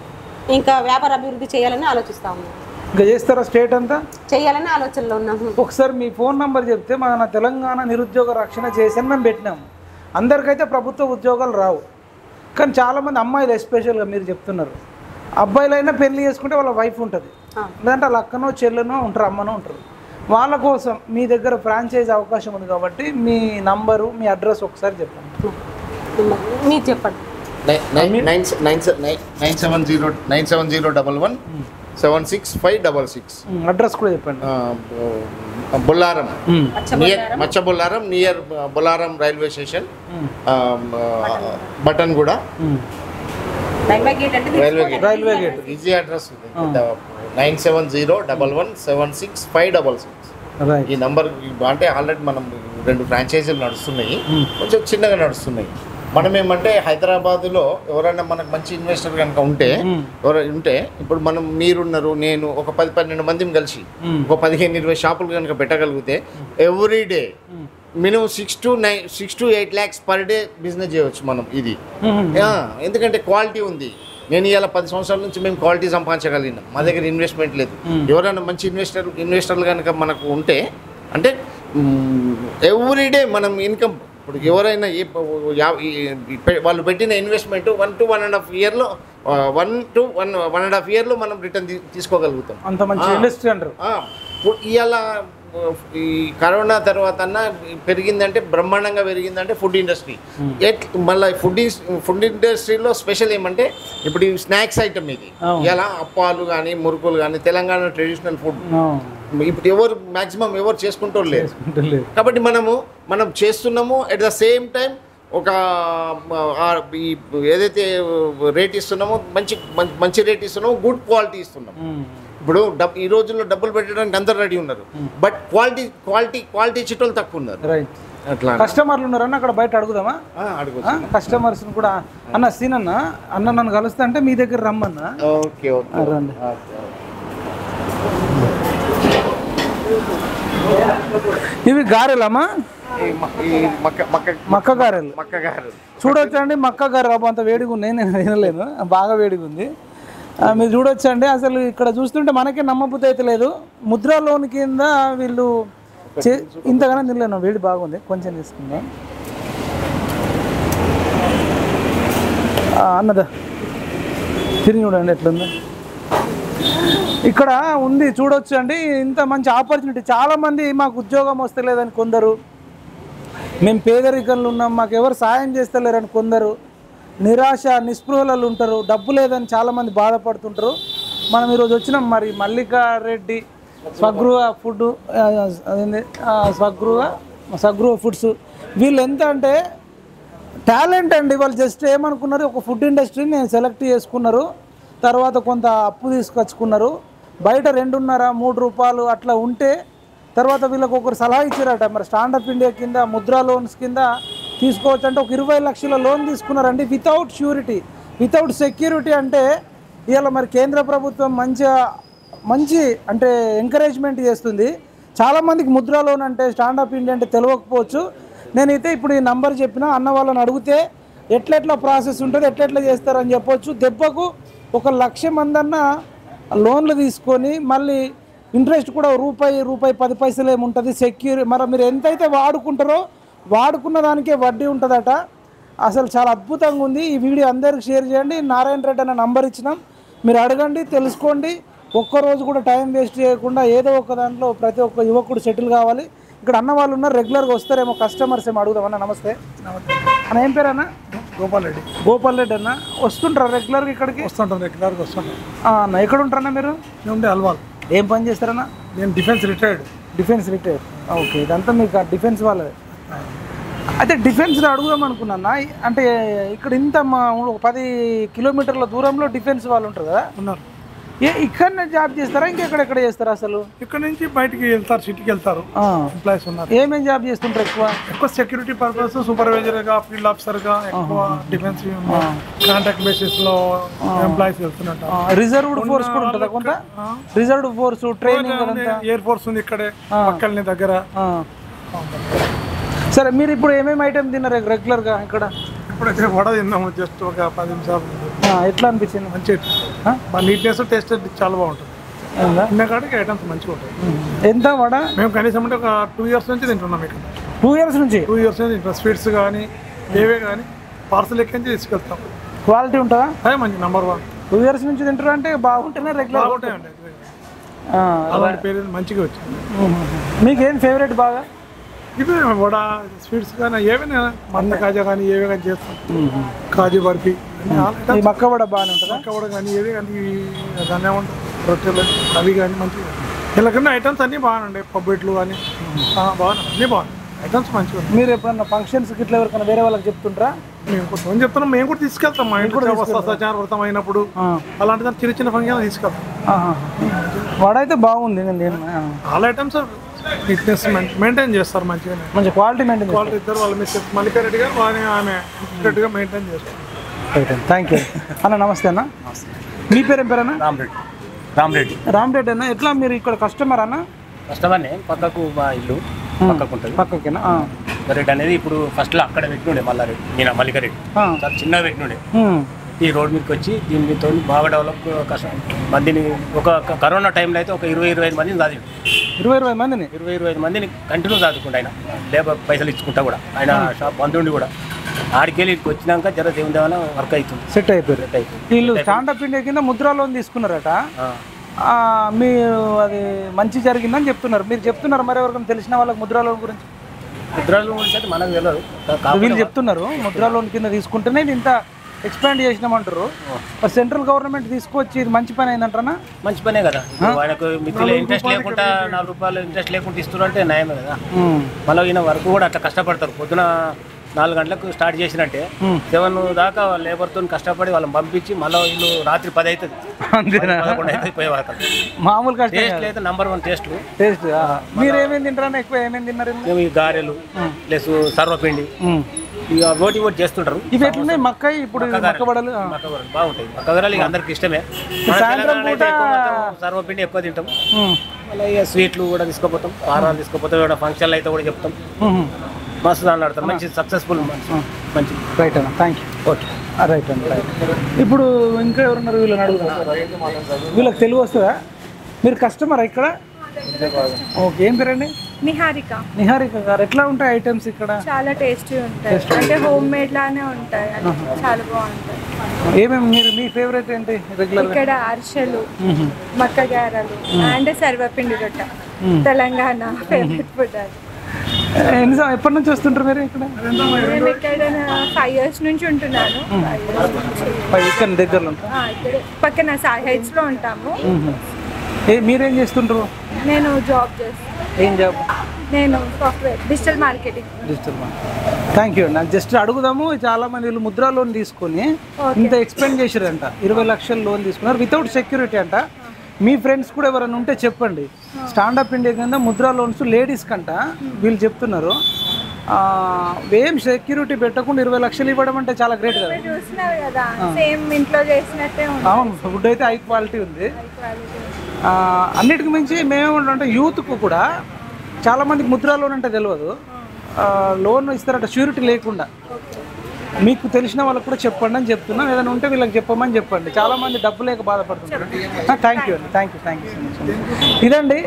[SPEAKER 7] ఇంకా వ్యాపార అభివృద్ధి చేయాలని ఆలోచిస్తూ ఉన్నాం.
[SPEAKER 1] ఇంకా చేస్తారా? స్టేట్ అంతా చేయాలని
[SPEAKER 7] ఆలోచనలో ఉన్నాము.
[SPEAKER 1] ఒకసారి మీ ఫోన్ నంబర్ చెప్తే మన తెలంగాణ నిరుద్యోగ రక్షణ చేసాను మేము పెట్టినాము. అందరికైతే ప్రభుత్వ ఉద్యోగాలు రావు, కానీ చాలామంది అమ్మాయిలు ఎస్పెషల్గా మీరు చెప్తున్నారు, అబ్బాయిలైనా పెళ్లి చేసుకుంటే వాళ్ళ వైఫ్ ఉంటుంది, లేదంటే వాళ్ళ అక్కనో చెల్లెనో ఉంటారు, అమ్మనో ఉంటారు. వాళ్ళ కోసం మీ దగ్గర ఫ్రాంచైజ్ అవకాశం ఉంది కాబట్టి మీ నంబరు, మీ అడ్రస్ ఒకసారి చెప్పండి.
[SPEAKER 7] మీరు చెప్పండి.
[SPEAKER 2] 970117656.
[SPEAKER 1] అడ్రస్ కూడా చెప్పండి.
[SPEAKER 2] బొల్లారం, మచ్చ Bollaram, near Bollaram railway station, button కూడా రైల్వే గేట్. Easy address. 970117656. ఈ నంబర్ అంటే ఆల్రెడీ మనం 2 ఫ్రాంచైజీలు నడుస్తున్నాయి, కొంచెం చిన్నగా నడుస్తున్నాయి. మనం ఏమంటే హైదరాబాద్లో ఎవరైనా మనకు మంచి ఇన్వెస్టర్ కనుక ఉంటే ఇప్పుడు మీరున్నారు, నేను ఒక 10-12 మందిని కలిసి ఒక 15-20 షాపులు కనుక పెట్టగలిగితే everyday minimum 6 to 8 lakhs per day business చేయవచ్చు మనం. ఇది ఎందుకంటే క్వాలిటీ ఉంది. నేను ఇవాళ 10 సంవత్సరాల నుంచి మేము క్వాలిటీ సంపాదించగలిగినాం. మా దగ్గర ఇన్వెస్ట్మెంట్ లేదు. ఎవరైనా మంచి ఇన్వెస్టర్లు కనుక మనకు ఉంటే అంటే ఎవ్రీడే మనం ఇన్కమ్. ఇప్పుడు ఎవరైనా వాళ్ళు పెట్టిన ఇన్వెస్ట్మెంట్ 1 to 1.5 yearలో 1 to 1.5 yearలో మనం రిటర్న్ తీసుకోగలుగుతాం.
[SPEAKER 1] అంత మంచి ఇండస్ట్రీ అంటారు.
[SPEAKER 2] ఇవాళ ఈ కరోనా తర్వాత పెరిగిందంటే బ్రహ్మాండంగా పెరిగిందంటే ఫుడ్ ఇండస్ట్రీ. మళ్ళీ ఫుడ్ ఇండస్ట్రీలో స్పెషల్ ఏమంటే ఇప్పుడు ఈ స్నాక్స్ ఐటమ్ ఇది. ఇలా అప్పాలు కానీ మురుకులు కానీ తెలంగాణ ట్రెడిషనల్ ఫుడ్ ఇప్పుడు మ్యాక్సిమం ఎవరు చేసుకుంటూ లేదు. కాబట్టి మనం చేస్తున్నాము. అట్ ద సేమ్ టైం ఒక ఏదైతే రేట్ ఇస్తున్నామో మంచి రేట్ ఇస్తున్నామో గుడ్ క్వాలిటీ ఇస్తున్నాము. ఇప్పుడు ఈ రోజుల్లో డబ్బులు పెట్టడానికి అందరు రెడీ ఉన్నారు, బట్ క్వాలిటీ ఇచ్చేటోళ్ళు తక్కువ ఉన్నారు.
[SPEAKER 1] అట్లా కస్టమర్లు ఉన్నారన్న అక్కడ బయట అడుగుదామా? కస్టమర్స్ కూడా అన్న సీన్ అన్న నన్ను కలుస్తా అంటే మీ దగ్గర రమ్మన్నా.
[SPEAKER 2] ఓకే
[SPEAKER 1] రండి. ఇవి గారెలమ్మా, మక్క గారెలు. చూడొచ్చండి, మక్క గారెలు. బాబు అంత వేడిగా ఉన్నాయి, నేను తినలేను, బాగా వేడిగా ఉంది. మీరు చూడొచ్చండి. అసలు ఇక్కడ చూస్తుంటే మనకే నమ్మబుద్ధి అయితే లేదు. ముద్రా లోన్ కింద వీళ్ళు ఇంతగానో తినలేను, వేడి బాగుంది, కొంచెం తీసుకుందాం. అన్నదా తిరిగి చూడండి ఎట్లుంది. ఇక్కడ ఉంది చూడొచ్చు అండి, ఇంత మంచి ఆపర్చునిటీ. చాలామంది మాకు ఉద్యోగం వస్తలేదని కొందరు, మేము పేదరికంలో ఉన్నాం మాకు ఎవరు సాయం చేస్తలేరని కొందరు, నిరాశ నిస్పృహలలో ఉంటారు, డబ్బు లేదని చాలామంది బాధపడుతుంటారు. మనం ఈరోజు వచ్చినాం మరి మల్లికారెడ్డి స్వగృహ ఫుడ్, అదేంటి స్వగృహ ఫుడ్స్. వీళ్ళు ఎంత అంటే టాలెంట్ అండి. వాళ్ళు జస్ట్ ఏమనుకున్నారు, ఒక ఫుడ్ ఇండస్ట్రీని నేను సెలెక్ట్ చేసుకున్నారు, తర్వాత కొంత అప్పు తీసుకొచ్చుకున్నారు. బయట 2.5-3 రూపాయలు అట్లా ఉంటే తర్వాత వీళ్ళకి ఒకరు సలహా ఇచ్చారట, మరి స్టాండప్ ఇండియా కింద ముద్రా లోన్స్ కింద తీసుకోవచ్చు అంటే ఒక 20 లక్షల లోన్ తీసుకున్నారండి, వితౌట్ ష్యూరిటీ, వితౌట్ సెక్యూరిటీ. అంటే ఇవాళ మరి కేంద్ర ప్రభుత్వం మంచి అంటే ఎంకరేజ్మెంట్ చేస్తుంది. చాలామందికి ముద్రా లోన్ అంటే స్టాండప్ ఇండియా అంటే తెలియకపోవచ్చు. నేనైతే ఇప్పుడు ఈ నంబర్ చెప్పిన అన్న వాళ్ళని అడిగితే ఎట్లెట్లా ప్రాసెస్ ఉంటుంది, ఎట్లెట్లా చేస్తారని చెప్పొచ్చు. దెబ్బకు 1,00,000 మంది అన్న లోన్లు తీసుకొని మళ్ళీ ఇంట్రెస్ట్ కూడా రూపాయి 10 పైసలు ఏముంటుంది సెక్యూర్. మరి మీరు ఎంతైతే వాడుకుంటారో వాడుకున్న దానికే వడ్డీ ఉంటుందట. అసలు చాలా అద్భుతంగా ఉంది. ఈ వీడియో అందరికి షేర్ చేయండి. నారాయణ రెడ్డి అన్న నంబర్ ఇచ్చినాం, మీరు అడగండి, తెలుసుకోండి. ఒక్కరోజు కూడా టైం వేస్ట్ చేయకుండా ఏదో ఒక దాంట్లో ప్రతి ఒక్క యువకుడు సెటిల్ కావాలి. ఇక్కడ అన్న వాళ్ళు ఉన్నారు, రెగ్యులర్గా వస్తారేమో కస్టమర్స్ ఏమో అడుగుదామన్నా. నమస్తే అన్న, ఏం పేరు అన్న? గోపాల్ రెడ్డి అన్న. వస్తుంటారా రెగ్యులర్గా ఇక్కడికి?
[SPEAKER 6] వస్తుంటాం, రెగ్యులర్గా వస్తుంటాం
[SPEAKER 1] అన్న. ఎక్కడ ఉంటారన్నా మీరు?
[SPEAKER 6] ఉండే అల్వాల్.
[SPEAKER 1] ఏం పని చేస్తారన్నా?
[SPEAKER 6] నేను డిఫెన్స్ రిటైర్డ్.
[SPEAKER 1] ఓకే, ఇదంతా మీకు డిఫెన్స్ వాళ్ళదే. అయితే డిఫెన్స్లో అడుగుదాం అనుకున్నా. అంటే ఇక్కడ ఇంత 10 కిలోమీటర్ల దూరంలో డిఫెన్స్ వాళ్ళు ఉంటారు కదా,
[SPEAKER 6] ఉన్నారు.
[SPEAKER 1] ఇక్కడనే జాబ్ చేస్తారా ఇంకెక్కడెక్కడ చేస్తారా? అసలు
[SPEAKER 6] ఇక్కడ నుంచి బయటికి వెళ్తారు, సిటీకి వెళ్తారు ఎంప్లాయీస్ ఉన్నారు.
[SPEAKER 1] ఏమేం జాబ్ చేస్తుంటారు?
[SPEAKER 6] ఎక్కువ సెక్యూరిటీ పర్పస్, సూపర్వైజర్గా, ఫీల్డ్ ఆఫీసర్గా, ఎక్కువ డిఫెన్స్ కాంట్రాక్ట్ బేసిస్ లో ఎంప్లాయీస్ వెళ్తున్నట్టు.
[SPEAKER 1] రిజర్వ్డ్ ఫోర్స్ కూడా ఉంటుందా కొంత? Reserved force training
[SPEAKER 6] air force ఉంది ఇక్కడే పక్కనే దగ్గర.
[SPEAKER 1] సరే, మీరు ఇప్పుడు ఏమేమి ఐటమ్ తిన్నారు రెగ్యులర్గా ఇక్కడ?
[SPEAKER 6] ఇప్పుడైతే వడ తిన్నాము, జస్ట్ ఒక 10 నిమిషాలు.
[SPEAKER 1] ఎట్లా అనిపించింది?
[SPEAKER 6] మంచి నీట్నెస్, టేస్ట్ చాలా బాగుంటుంది. తిన్నకాడికి ఐటమ్స్ మంచిగా ఉంటాయి.
[SPEAKER 1] ఎంత వడ? మేము
[SPEAKER 6] కనీసం అంటే ఒక 2 years నుంచి తింటున్నాం ఇక్కడ.
[SPEAKER 1] 2 years నుంచి
[SPEAKER 6] తింటున్నాం. స్వీట్స్ కానీ ఏవే కానీ పార్సల్ ఎక్కించి తీసుకెళ్తాం.
[SPEAKER 1] క్వాలిటీ ఉంటుందా?
[SPEAKER 6] మంచి నెంబర్ 1.
[SPEAKER 1] 2 years నుంచి తింటారు అంటే బాగుంటేనే రెగ్యులర్
[SPEAKER 6] బాగుంటాయండి. అలాంటి పేరు మంచిగా వచ్చింది.
[SPEAKER 1] మీకేం ఫేవరెట్ బాగా?
[SPEAKER 6] ఇవే వడ, స్వీట్స్ కానీ ఏవైనా మన్న కాజా కానీ ఏవే కానీ చేస్తాం. కాజు బర్ఫీ,
[SPEAKER 1] మక్క వడ బాగానే ఉంటుంది.
[SPEAKER 6] మక్క వడ కానీ ఏవే కానీ దాన్ని ఏమంటారు, రొట్టెలు అవి కానీ మంచిగా. ఇలా ఐటమ్స్ అన్నీ బాగున్నాయి. పబ్బెట్లు కానీ బాగున్నాయి, అన్నీ బాగున్నాయి. ఐటమ్స్ మంచిగా.
[SPEAKER 1] మీరు ఎప్పుడన్నా ఫంక్షన్స్కి ఇట్లా ఎవరికైనా వేరే వాళ్ళకి చెప్తుంటారా?
[SPEAKER 6] మేము కొంచెం చెప్తున్నాం, మేము కూడా తీసుకెళ్తాం. మా ఇంట్లో సత్యాన వ్రతం అయినప్పుడు అలాంటి దాన్ని చిన్న ఫంక్షన్ తీసుకెళ్తాం.
[SPEAKER 1] వడ అయితే బాగుంది.
[SPEAKER 6] ఆల్ ఐటమ్స్ నీట్నెస్ మెయింటైన్ చేస్తారు మంచిగా,
[SPEAKER 1] మంచి క్వాలిటీ మెయింటైన్.
[SPEAKER 6] క్వాలిటీ ఇద్దరు వాళ్ళ మిస్సెస్ మల్లికారెడ్డి గారు ఆమె కరెక్ట్గా మెయింటైన్ చేస్తారు.
[SPEAKER 1] థ్యాంక్ యూ అన్న. నమస్తే అన్న. మీ పేరు ఏం పేరన్నా? రామరెడ్డి అన్న. ఎట్లా మీరు ఇక్కడ కస్టమర్ అన్న?
[SPEAKER 8] కస్టమర్నే, పక్కకు మా ఇల్లు పక్కకు ఉంటుంది.
[SPEAKER 1] పక్కకేనా?
[SPEAKER 8] రెడ్డి అనేది ఇప్పుడు ఫస్ట్లో అక్కడ పెట్టినుండే, మల్లికారెడ్డి చాలా చిన్నగా పెట్టినుండే. ఈ రోడ్ మీదకి వచ్చి దీనితో బాగా డెవలప్ మందిని, ఒక కరోనా టైంలో అయితే ఒక 20-25 మందిని చదివి 20-25 మందిని కంటిన్యూ చదువుకుంటా. ఆయన లేబర్ పైసలు ఇచ్చుకుంటా కూడా, ఆయన షాప్ బంధువుండి కూడా ఆడికెళ్ళి ఇక్కడికి వచ్చినాక జర దేవుని దేవాల వర్క్ అవుతుంది,
[SPEAKER 1] సెట్ అయిపోయింది. వీళ్ళు స్టాండప్ ఇండియా కింద ముద్రా లోన్ తీసుకున్నారట. మీరు అది మంచి జరిగిందని చెప్తున్నారు. మీరు చెప్తున్నారు, మరి ఎవరికైనా తెలిసిన వాళ్ళకి ముద్రా లోన్ గురించి?
[SPEAKER 8] ముద్రా లోన్ గురించి అయితే మనకు తెలియదు.
[SPEAKER 1] వీళ్ళు చెప్తున్నారు ముద్రా లోన్ కింద తీసుకుంటేనే ఇంత ఎక్స్పాండ్ చేసినామంటారు. సెంట్రల్ గవర్నమెంట్ తీసుకొచ్చి ఇది మంచి పని అయిందంటారా?
[SPEAKER 8] మంచి పనే కదా. ఆయనకు మిత్రులు ఇంట్రెస్ట్ లేకుండా 4 రూపాయలు ఇంట్రెస్ట్ లేకుండా ఇస్తున్నారంటే న్యాయమే కదా. మళ్ళీ ఈయన వరకు కూడా అట్లా కష్టపడతారు. పొద్దున 4 గంటలకు స్టార్ట్ చేసినట్టే 7 దాకా లేబర్తో కష్టపడి వాళ్ళని పంపించి మళ్ళీ వీళ్ళు రాత్రి 10 అవుతుంది, 11 అవుతుంది పోయే వాడతారు.
[SPEAKER 1] మామూలు
[SPEAKER 8] టేస్ట్ అయితే నంబర్ 1 టేస్ట్.
[SPEAKER 1] మీరు ఏమేమి తింటారా? ఎక్కువ ఏమేమి తిన్నారు?
[SPEAKER 8] మేము ఈ గారెలు ప్లస్ సర్వపిండి ఇక ఓటి చేస్తుంటారు.
[SPEAKER 1] ఇవి ఎట్లున్నాయి? మక్కయి ఇప్పుడు మక్కబడలు
[SPEAKER 8] బాగుంటాయి. మక్కగరాలు ఇక అందరికి ఇష్టమే. సర్వపిండి ఎక్కువ తింటాం. మళ్ళీ ఇక స్వీట్లు కూడా తీసుకుపోతాం, కారాలు తీసుకుపోతాం. ఫంక్షన్లు అయితే కూడా చెప్తాం. మస్తు దాన్ని ఆడతాం. మంచి సక్సెస్ఫుల్ మంచి.
[SPEAKER 1] రైట్ అన్న, థ్యాంక్ యూ.
[SPEAKER 8] ఓకే,
[SPEAKER 1] రైట్ అన్న. ఇప్పుడు ఇంకా ఎవరున్నారు వీళ్ళని అడుగుతారు? వీళ్ళకి తెలుగు వస్తుందా? మీరు కస్టమరా ఇక్కడ? ఓకే, ఏం పేరండి? నిహారిక గారు, ఎట్లా ఉంటాయి ఐటమ్స్ ఇక్కడ?
[SPEAKER 9] చాలా టేస్టీ ఉంటాయి, అంటే హోమ్ మేడ్ లానే ఉంటాయి, చాలా బాగుంటాయి.
[SPEAKER 1] ఏమేమి మీ ఫేవరెట్ ఏంటి రెగ్యులర్?
[SPEAKER 9] ఇక్కడ అరిసెలు, మక్క గారెలు అండ్ సర్వపిండి రొట్ట, తెలంగాణ ఫేవరెట్ ఫుడ్ అది.
[SPEAKER 1] ఎప్పటి నుంచి వస్తుంటారు మీరు ఇక్కడ?
[SPEAKER 9] నేను ఇక్కడ 5 years నుంచి ఉంటున్నాను.
[SPEAKER 1] ఇక్కడ దగ్గరలో
[SPEAKER 9] ఇక్కడ పక్కన సాయి హైట్స్ లో ఉంటాము.
[SPEAKER 1] మీరేం చేస్తుంటారు?
[SPEAKER 9] నేను జాబ్ చేస్తాను.
[SPEAKER 1] ఏం జాబ్?
[SPEAKER 9] నేను software digital marketing.
[SPEAKER 1] Thank you. నాకు జస్ట్ అడుగుదాము, చాలా మంది వీళ్ళు ముద్రా లోన్ తీసుకొని ఇంత ఎక్స్పెండ్ చేశారంట, 20 లక్షలు లోన్ తీసుకున్నారు వితౌట్ సెక్యూరిటీ అంట. మీ ఫ్రెండ్స్ కూడా ఎవరైనా ఉంటే చెప్పండి. స్టాండప్ ఇండియా కింద ముద్రా లోన్స్ లేడీస్ కంట వీళ్ళు చెప్తున్నారు. ఏం సెక్యూరిటీ పెట్టకుండా 20 లక్షలు ఇవ్వడం అంటే చాలా గ్రేట్ కదా.
[SPEAKER 9] చూస్తున్నారు కదా, సేమ్ ఇంట్లో చేసినట్టే ఉంది.
[SPEAKER 1] అవును, ఫుడ్ అయితే హై క్వాలిటీ ఉంది. అన్నిటికి మించి మేమేమంటే యూత్కు కూడా చాలామందికి ముద్రా లోన్ అంటే తెలియదు. లోన్ ఇస్తారట ష్యూరిటీ లేకుండా. మీకు తెలిసిన వాళ్ళకి కూడా చెప్పండి అని చెప్తున్నాం. ఏదైనా ఉంటే వీళ్ళకి చెప్పమని చెప్పండి. చాలామంది డబ్బు లేక బాధపడుతుంటారు. థ్యాంక్ యూ అండి, థ్యాంక్ యూ సో మచ్. ఇదండి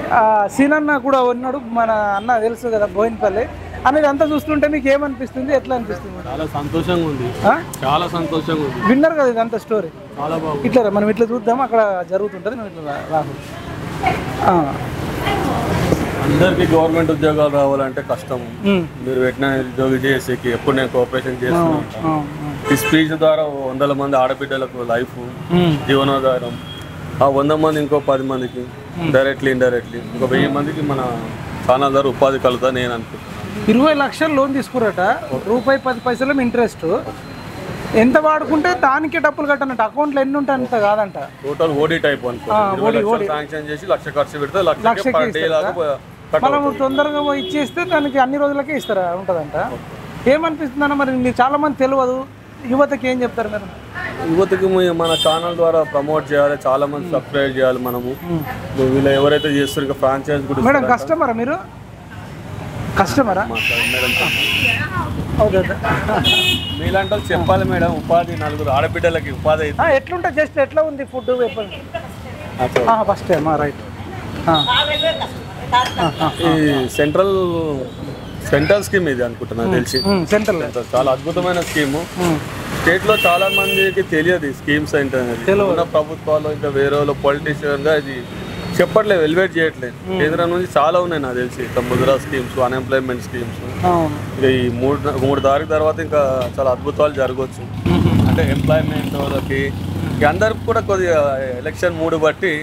[SPEAKER 1] సీనన్న కూడా ఉన్నాడు, మన అన్న తెలుసు కదా బోయినపల్లి అనేది. అంతా చూస్తుంటే మీకు ఏమనిపిస్తుంది, ఎట్లా అనిపిస్తుంది?
[SPEAKER 10] చాలా సంతోషంగా ఉంది, చాలా సంతోషంగా ఉంది.
[SPEAKER 1] విన్నారు కదా ఇదంతా స్టోరీ.
[SPEAKER 10] చాలా బాగుంది.
[SPEAKER 1] ఇట్లా మనం ఇట్లా చూద్దాం, అక్కడ జరుగుతుంటుంది. మనం ఇట్లా రాహుల్,
[SPEAKER 10] అందరికి గవర్నమెంట్ ఉద్యోగాలు రావాలంటే కష్టం. మీరు వెటనరీ ఉద్యోగం చేసేకి ఎప్పుడు నేను కోఆపరేషన్ చేస్తున్నాను. ఈ స్పీచ్ ద్వారా 100 మంది ఆడబిడ్డలకు లైఫ్ జీవనాధారం, ఆ 100 మంది ఇంకో 10 మందికి డైరెక్ట్లీ ఇండైరెక్ట్లీ ఇంకో 1000 మందికి మన ఛానల్ ద్వారా ఉపాధి కలుగుతా నేను అనుకుంటున్నాను.
[SPEAKER 1] 20 లక్షలు లోన్ తీసుకురట, రూపాయి 10 పైసలు ఇంట్రెస్ట్. ఎంత వాడుకుంటే దానికే డబ్బులు కట్టనట్టు. అకౌంట్లో ఎన్ని ఉంటాయి అంత కాదంట.
[SPEAKER 10] టోటల్ ఓడి టైప్ అనుకో, శాంక్షన్ చేసి 1 లక్ష ఖర్చు పెడితే 1 లక్ష
[SPEAKER 1] మనం తొందరగా ఇచ్చేస్తే దానికి అన్ని రోజులకే ఇస్తారా ఉంటుందంట. ఏమనిపిస్తుంది అన్న మరి? మీరు చాలా మంది తెలియదు, యువతకి ఏం చెప్తారు మీరు?
[SPEAKER 10] యువతకి మన ఛానల్ ద్వారా ప్రమోట్ చేయాలి, చాలా మంది సబ్స్క్రైబ్ చేయాలి. మనము వీళ్ళు ఎవరైతే చేస్తారు ఇంకా ఫ్రాంచైజ్ కూడా.
[SPEAKER 1] మేడం కస్టమరా మీరు? కస్టమరా?
[SPEAKER 10] మీలాంటి వాళ్ళు చెప్పాలి మేడం, ఉపాధి 4 ఆడబిడ్డలకి ఉపాధి అయితే.
[SPEAKER 1] ఎట్లుంటే జస్ట్ ఎట్లా ఉంది ఫుడ్ చెప్పండి. First time right.
[SPEAKER 10] ఈ సెంట్రల్ స్కీమ్ ఇది అనుకుంటున్నాను తెలిసి. సెంట్రల్ చాలా అద్భుతమైన స్కీము. స్టేట్ లో చాలా మందికి తెలియదు ఈ స్కీమ్స్ ఏంటనేది. ఉన్న ప్రభుత్వాలు ఇంకా వేరే పొలిటీషియన్ గా ఇది చెప్పట్లేదు, ఎలివేట్ చేయట్లేదు. కేంద్రం నుంచి చాలా ఉన్నాయి నాకు తెలిసి, ఇంకా ముద్రా స్కీమ్స్, అన్ఎంప్లాయ్మెంట్ స్కీమ్స్. ఇంకా ఈ మూడు తారీఖు తర్వాత ఇంకా చాలా అద్భుతాలు జరగవచ్చు. అంటే ఎంప్లాయ్మెంట్ వాళ్ళకి అందరికి కూడా కొద్దిగా ఎలక్షన్ మూడు బట్టి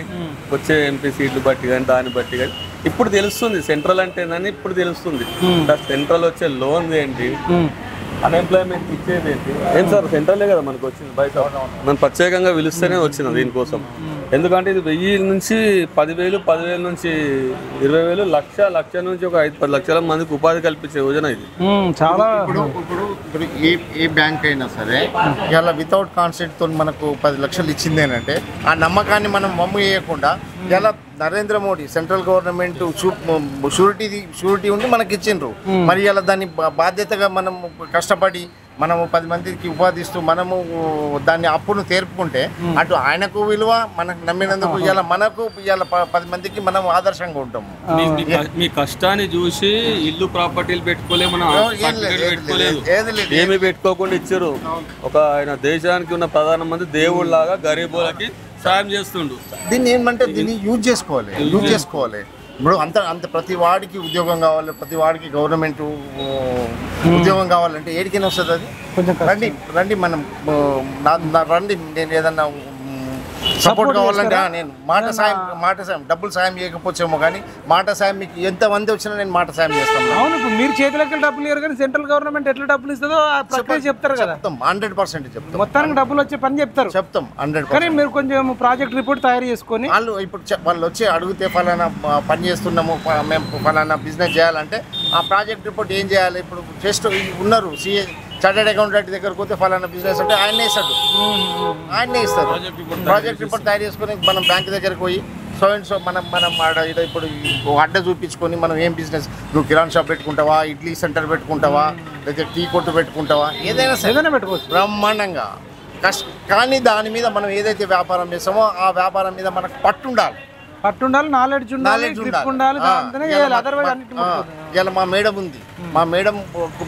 [SPEAKER 10] వచ్చే ఎంపీ సీట్లు బట్టి కానీ దాన్ని బట్టి కానీ ఇప్పుడు తెలుస్తుంది సెంట్రల్ అంటే ఏందని. ఇప్పుడు తెలుస్తుంది సెంట్రల్ వచ్చే లోన్ ఏంటి, అన్ఎంప్లాయ్మెంట్ ఇచ్చేది ఏంటి. ఏం సార్ సెంట్రలే కదా మనకు వచ్చింది, బయట మనం ప్రత్యేకంగా పిలుస్తేనే వచ్చింది దీనికోసం. ఎందుకంటే ఇది 1000 నుంచి 10,000, 10,000 నుంచి 20,000, లక్ష నుంచి ఒక 5-10 లక్షల మందికి ఉపాధి కల్పించే యోజన ఇది.
[SPEAKER 2] చాలా ఇప్పుడు ఏ బ్యాంక్ అయినా సరే ఇలా వితౌట్ కాన్సెప్ట్ తో మనకు 10 లక్షలు ఇచ్చిందేనంటే ఆ నమ్మకాన్ని మనం వమ్ము వేయకుండా ఇలా Narendra Modi central government surety ఉండి మనకి ఇచ్చిండ్రు. మరి ఇలా దాన్ని బాధ్యతగా మనం కష్టపడి మనము 10 మందికి ఉపాధి ఇస్తూ మనము దాన్ని అప్పును తీర్పుకుంటే అటు ఆయనకు విలువ, మనకు నమ్మినందుకు ఇలా మనకు ఇలా 10 మందికి మనం ఆదర్శంగా ఉంటాము.
[SPEAKER 10] మీ కష్టాన్ని చూసి ఇల్లు ప్రాపర్టీలు పెట్టుకోలేదు, మనం పెట్టుకోలేదు, ఏమి పెట్టుకోకుండా ఇచ్చారు. ఒక ఆయన దేశానికి ఉన్న ప్రధానమంత్రి దేవుళ్ళలాగా గరీబులకి సాయం చేస్తుండు.
[SPEAKER 2] దీన్ని ఏమంటే దీన్ని యూజ్ చేసుకోవాలి. ఇప్పుడు అంత ప్రతి వాడికి ఉద్యోగం కావాలి, ప్రతి వాడికి గవర్నమెంట్ ఉద్యోగం కావాలంటే ఏడికైనా వస్తుంది అది. రండి మనం రండి, నేను ఏదన్నా సపోర్ట్ కావాలంటే నేను మాట సాయం డబ్బులు సాయం చేయకపోవచ్చేమో కానీ మాట సాయం మీకు ఎంతమంది వచ్చినా నేను మాట సాయం చేస్తాను.
[SPEAKER 1] అవును, ఇప్పుడు మీరు చేతులకి డబ్బులు ఇవ్వరు కానీ సెంట్రల్ గవర్నమెంట్ ఎట్లా డబ్బులు ఇస్తుందో చెప్తారు కదా.
[SPEAKER 2] 100% చెప్తాం.
[SPEAKER 1] మొత్తానికి డబ్బులు వచ్చే పని చెప్తారు.
[SPEAKER 2] 100%.
[SPEAKER 1] కానీ మీరు కొంచెం ప్రాజెక్ట్ రిపోర్ట్ తయారు చేసుకొని
[SPEAKER 2] వాళ్ళు వచ్చి అడిగితే ఫలానా పని చేస్తున్నాము, మేము ఫలానా బిజినెస్ చేయాలంటే ఆ ప్రాజెక్ట్ రిపోర్ట్ ఏం చేయాలి. ఇప్పుడు జస్ట్ ఉన్నారు సిఏ చార్టెడ్ అకౌంటెంట్ దగ్గరకు పోతే ఫలానా బిజినెస్ అంటే ఆయనే ఇస్తారు. ప్రాజెక్ట్ రిపోర్ట్ తయారు చేసుకొని మనం బ్యాంక్ దగ్గరకు పోయి సో మనం ఇప్పుడు అడ్డ చూపించుకొని మనం ఏం బిజినెస్, నువ్వు కిరాణా షాప్ పెట్టుకుంటావా, ఇడ్లీ సెంటర్ పెట్టుకుంటావా, లేదా టీ కొట్టు పెట్టుకుంటావా, ఏదైనా పెట్టుకోవచ్చు బ్రహ్మాండంగా. కానీ దాని మీద మనం ఏదైతే వ్యాపారం చేస్తామో ఆ వ్యాపారం మీద మనకు పట్టు ఉండాలి.
[SPEAKER 1] పట్టుండాలి, నాలెడ్జ్ ఉండాలి, గ్రిప్ ఉండాలి, దాంతోనే చేయాలి. అదర్వైజ్ అన్నిటి
[SPEAKER 2] ఇలా మా మేడం ఉంది, మా మేడం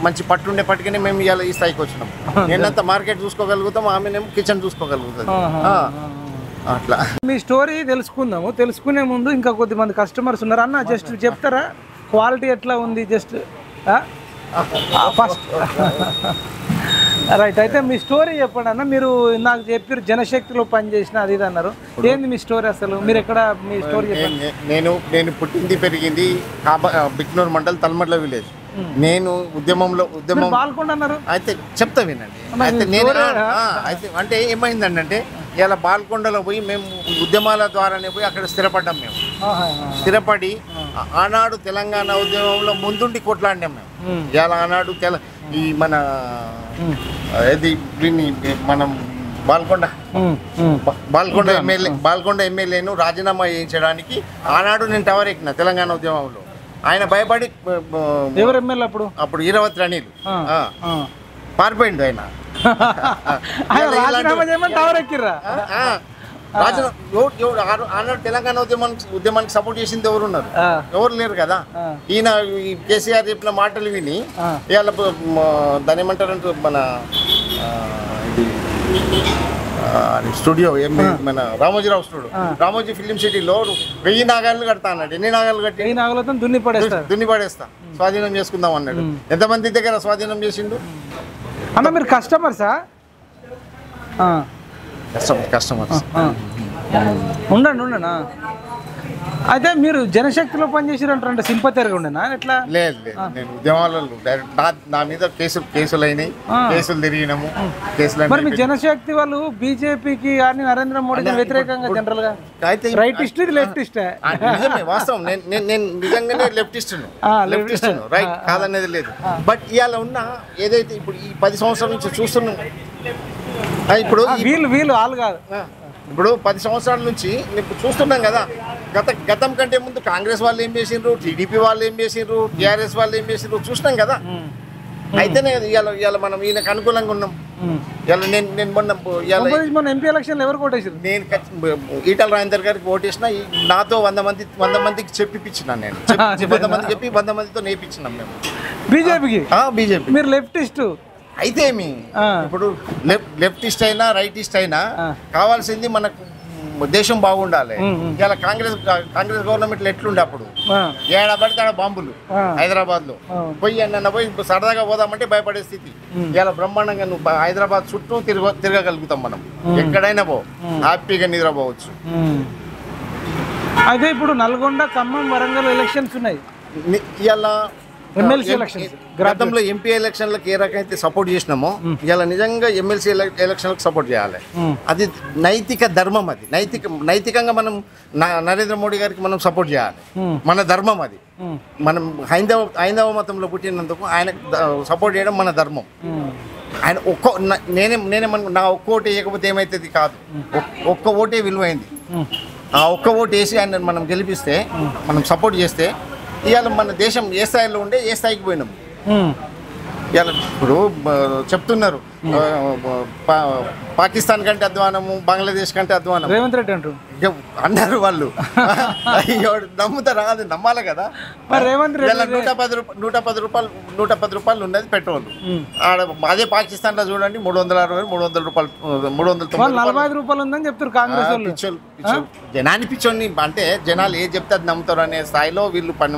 [SPEAKER 2] మంచి పట్టుండే పట్టుకనే మేము ఇలా ఈ స్థాయికి వచ్చినాం. నేనంతా మార్కెట్ చూసుకోగలుగుతాం, ఆమెనేమో కిచెన్ చూసుకోగలుగుతుంది. అట్లా
[SPEAKER 1] మీ స్టోరీ తెలుసుకుందాము. తెలుసుకునే ముందు ఇంకా కొద్దిమంది కస్టమర్స్ ఉన్నారు. అన్న జస్ట్ చెప్తారా క్వాలిటీ ఎట్లా ఉంది? Just first right. అయితే మీ స్టోరీ చెప్పండి అన్న. మీరు నాకు చెప్పారు జనశక్తిలో పనిచేసిన అది ఇది అన్నారు. ఏంది మీ స్టోరీ అసలు? మీరు ఎక్కడ మీ స్టోరీ చెప్పండి.
[SPEAKER 2] నేను పుట్టింది పెరిగింది బిక్నూర్ మండల్ తల్మడ్ల విలేజ్. నేను ఉద్యమం
[SPEAKER 1] పాల్గొండ అన్నారు.
[SPEAKER 2] అయితే చెప్తా వినండి. అయితే నేను అయితే అంటే ఏమైందంటే ఇలా బాల్కొండలో పోయి మేము ఉద్యమాల ద్వారానే పోయి అక్కడ స్థిరపడ్డాం. మేము స్థిరపడి ఆనాడు తెలంగాణ ఉద్యమంలో ముందుండి కొట్లాడినాం మేము. ఇలా ఆనాడు ఈ మన ఇది మనం బాల్కొండ ఎమ్మెల్యేను రాజీనామా చేయించడానికి ఆనాడు నేను టవర్ ఎక్కిన తెలంగాణ ఉద్యమంలో. ఆయన భయపడి
[SPEAKER 1] ఎవరు ఎమ్మెల్యే అప్పుడు
[SPEAKER 2] ఈరవత్రి అనిల్ పారిపోయింది. ఆయన ఆనాడు తెలంగాణ ఉద్యమానికి సపోర్ట్ చేసింది ఎవరున్నారు? ఎవరు లేరు కదా. ఈయన కేసీఆర్ చెప్పిన మాటలు విని ఇవాళ దాని ఏమంటారంటే మన స్టూడియో మన రామోజీరావు స్టూడియో, రామోజీ ఫిలిం సిటీలో 1000 నాగాలు కడతా అన్నాడు. ఎన్ని నాగాలు కట్టి?
[SPEAKER 1] 1000 నాగాలతో దున్ని
[SPEAKER 2] పడేస్తా, స్వాధీనం చేసుకుందాం అన్నాడు. ఎంతమంది దగ్గర స్వాధీనం చేసిండు
[SPEAKER 1] అన్న? మీరు కస్టమర్సా?
[SPEAKER 2] కస్టమర్స్
[SPEAKER 1] ఉండండి. అయితే మీరు జనశక్తిలో పనిచేసారంటారంటే సింపతిగా ఉండేనా ఎట్లా?
[SPEAKER 2] లేదు, నేను ఉద్యమాలలో డైరెక్ట్ నా మీద కేసులు అయినాయి, కేసులు తిరిగినాము.
[SPEAKER 1] మరి మీ జనశక్తి వాళ్ళు బీజేపీకి కానీ నరేంద్ర మోడీకి వ్యతిరేకంగా జనరల్ గా అయితే రైటిస్ట్ ఇది లెఫ్టిస్ట్?
[SPEAKER 2] వాస్తవం, నేను నిజంగానే లెఫ్టిస్ట్ రైట్ కాదనేది లేదు. బట్ ఇవాళ ఉన్న ఏదైతే ఇప్పుడు ఈ 10 సంవత్సరాల నుంచి చూస్తున్నాం, ఇప్పుడు
[SPEAKER 1] వీళ్ళు వాళ్ళు కాదు,
[SPEAKER 2] ఇప్పుడు 10 సంవత్సరాల నుంచి చూస్తున్నాం కదా. గతం కంటే ముందు కాంగ్రెస్ వాళ్ళు ఏం చేసిండ్రు, టీడీపీ వాళ్ళు ఏం చేసిండ్రు, టీఆర్ఎస్ వాళ్ళు ఏం చేసిండ్రు చూసినాం కదా. అయితేనే ఇవాళ మనం ఈయనకు అనుకూలంగా ఉన్నాం. నేను
[SPEAKER 1] మొన్న ఎంపీ ఎలక్షన్ ఎవరు ఓటేసారు?
[SPEAKER 2] నేను ఈటల రాజేందర్ గారికి ఓటేసిన. నాతో 100 మందికి చెప్పిపించిన. నేను 100 మంది చెప్పి 100 మందితో నేర్పించినాం మేము
[SPEAKER 1] బీజేపీకి.
[SPEAKER 2] బీజేపీ
[SPEAKER 1] మీరు లెఫ్టిస్ట్
[SPEAKER 2] అయితే ఇప్పుడు లెఫ్టిస్ట్ అయినా రైటిస్ట్ అయినా కావాల్సింది మనకు దేశం బాగుండాలి. ఇలా కాంగ్రెస్ గవర్నమెంట్ ఎట్లుండే అప్పుడు ఏడా పడితే ఆడ బాంబులు హైదరాబాద్ లో పోయి అన్న పోయి సరదాగా పోదామంటే భయపడే స్థితి. ఇలా బ్రహ్మాండంగా నువ్వు హైదరాబాద్ చుట్టూ తిరగగలుగుతాం మనం. ఎక్కడైనా హ్యాపీగా నిద్రపోవచ్చు.
[SPEAKER 1] అయితే ఇప్పుడు నల్గొండ, ఖమ్మం, వరంగల్ ఎలక్షన్స్ ఉన్నాయి.
[SPEAKER 2] ఇలా
[SPEAKER 1] ఎమ్మెల్సీ ఎలక్షన్స్
[SPEAKER 2] గతంలో ఎంపీ ఎలక్షన్లకు ఏ రకమైతే సపోర్ట్ చేసినామో ఇలా నిజంగా ఎమ్మెల్సీ ఎలక్షన్లకు సపోర్ట్ చేయాలి. అది నైతిక ధర్మం. అది నైతికంగా మనం నరేంద్ర మోడీ గారికి మనం సపోర్ట్ చేయాలి. మన ధర్మం అది. మనం హైందవ మతంలో పుట్టినందుకు ఆయనకు సపోర్ట్ చేయడం మన ధర్మం. ఆయన నేనేమన్నా నా ఒక్క ఓటు వేయకపోతే ఏమైతుంది కాదు, ఒక్క ఓటే విలువైంది. ఆ ఒక్క ఓటు వేసి ఆయన మనం గెలిపిస్తే, మనం సపోర్ట్ చేస్తే ఇవాళ మన దేశం ఏ స్థాయిలో ఉండే ఏ స్థాయికి పోయినాం. ఇవాళ ఇప్పుడు చెప్తున్నారు పాకిస్తాన్ కంటే అధ్వానము, బంగ్లాదేశ్ కంటే అధ్వానం
[SPEAKER 1] రేవంత్ రెడ్డి
[SPEAKER 2] అన్నారు వాళ్ళు. నమ్ముతారా? అది నమ్మాలి కదా. 110 రూపాయలు ఉన్నది పెట్రోల్. అదే పాకిస్తాన్ లో చూడండి 360, 300 రూపాయలు,
[SPEAKER 1] 345 రూపాయలు ఉందని చెప్తారు కాంగ్రెస్ వాళ్ళు.
[SPEAKER 2] జనాన్ని పిచ్చోని అంటే జనాలు ఏది చెప్తే అది నమ్ముతారు అనే స్థాయిలో వీళ్ళు పని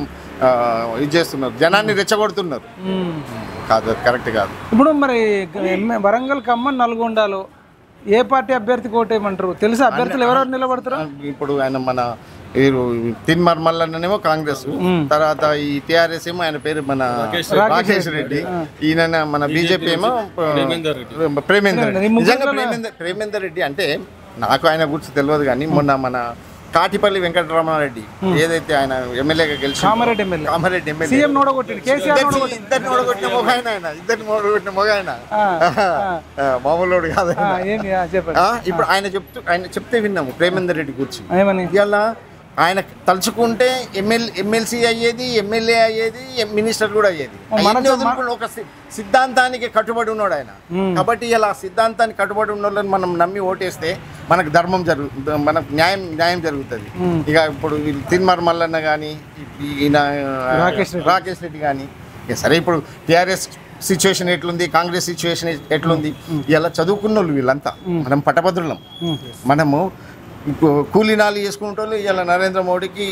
[SPEAKER 2] ఇది చేస్తున్నారు. జనాన్ని రెచ్చగొడుతున్నారు. కాదు, కరెక్ట్ కాదు.
[SPEAKER 1] ఇప్పుడు మరి వరంగల్, ఖమ్మం, నల్గొండలో ఏ పార్టీ అభ్యర్థికి ఓటేయమంటారు? తెలుసా అభ్యర్థులు ఎవరెవరు నిలబడతారు?
[SPEAKER 2] ఇప్పుడు ఆయన మన తిన్మార్ మల్లన్ననేమో కాంగ్రెస్, తర్వాత ఈ టీఆర్ఎస్ ఏమో ఆయన పేరు మన రాకేష్ రెడ్డి, ఈయన మన బీజేపీ ఏమో ప్రేమేందర్ రెడ్డి. నిజంగా ప్రేమేందర్ రెడ్డి అంటే నాకు ఆయన గురించి తెలియదు కానీ మొన్న మన కాటిపల్లి వెంకటరమణారెడ్డి ఏదైతే ఆయన ఎమ్మెల్యేగా గెలిచి కామారెడ్డి ఎమ్మెల్యే ఇద్దరిని ఓడగొట్టిన మొగ ఆయన మామూలు కాదు. ఇప్పుడు ఆయన చెప్తే విన్నాము ప్రేమేందర్ రెడ్డి గురించి. ఇలా ఆయన తలుచుకుంటే ఎమ్మెల్సీ అయ్యేది, ఎమ్మెల్యే అయ్యేది, మినిస్టర్ కూడా అయ్యేది. ఒక సిద్ధాంతానికి కట్టుబడి ఉన్నాడు ఆయన. కాబట్టి ఇలా సిద్ధాంతానికి కట్టుబడి ఉన్న వాళ్ళని మనం నమ్మి ఓటేస్తే మనకు ధర్మం మనకు న్యాయం జరుగుతుంది. ఇక ఇప్పుడు తిన్మార్ మల్లన్న కానీ, ఈయన రాకేష్ రెడ్డి కానీ, సరే ఇప్పుడు టీఆర్ఎస్ సిచ్యువేషన్ ఎట్లుంది, కాంగ్రెస్ సిచ్యువేషన్ ఎట్లుంది, ఇలా చదువుకున్న వాళ్ళు వీళ్ళంతా. మనం పట్టభద్రులం, మనము కూలీనాలు చేసుకుంటే వాళ్ళు ఇలా నరేంద్ర మోడీకి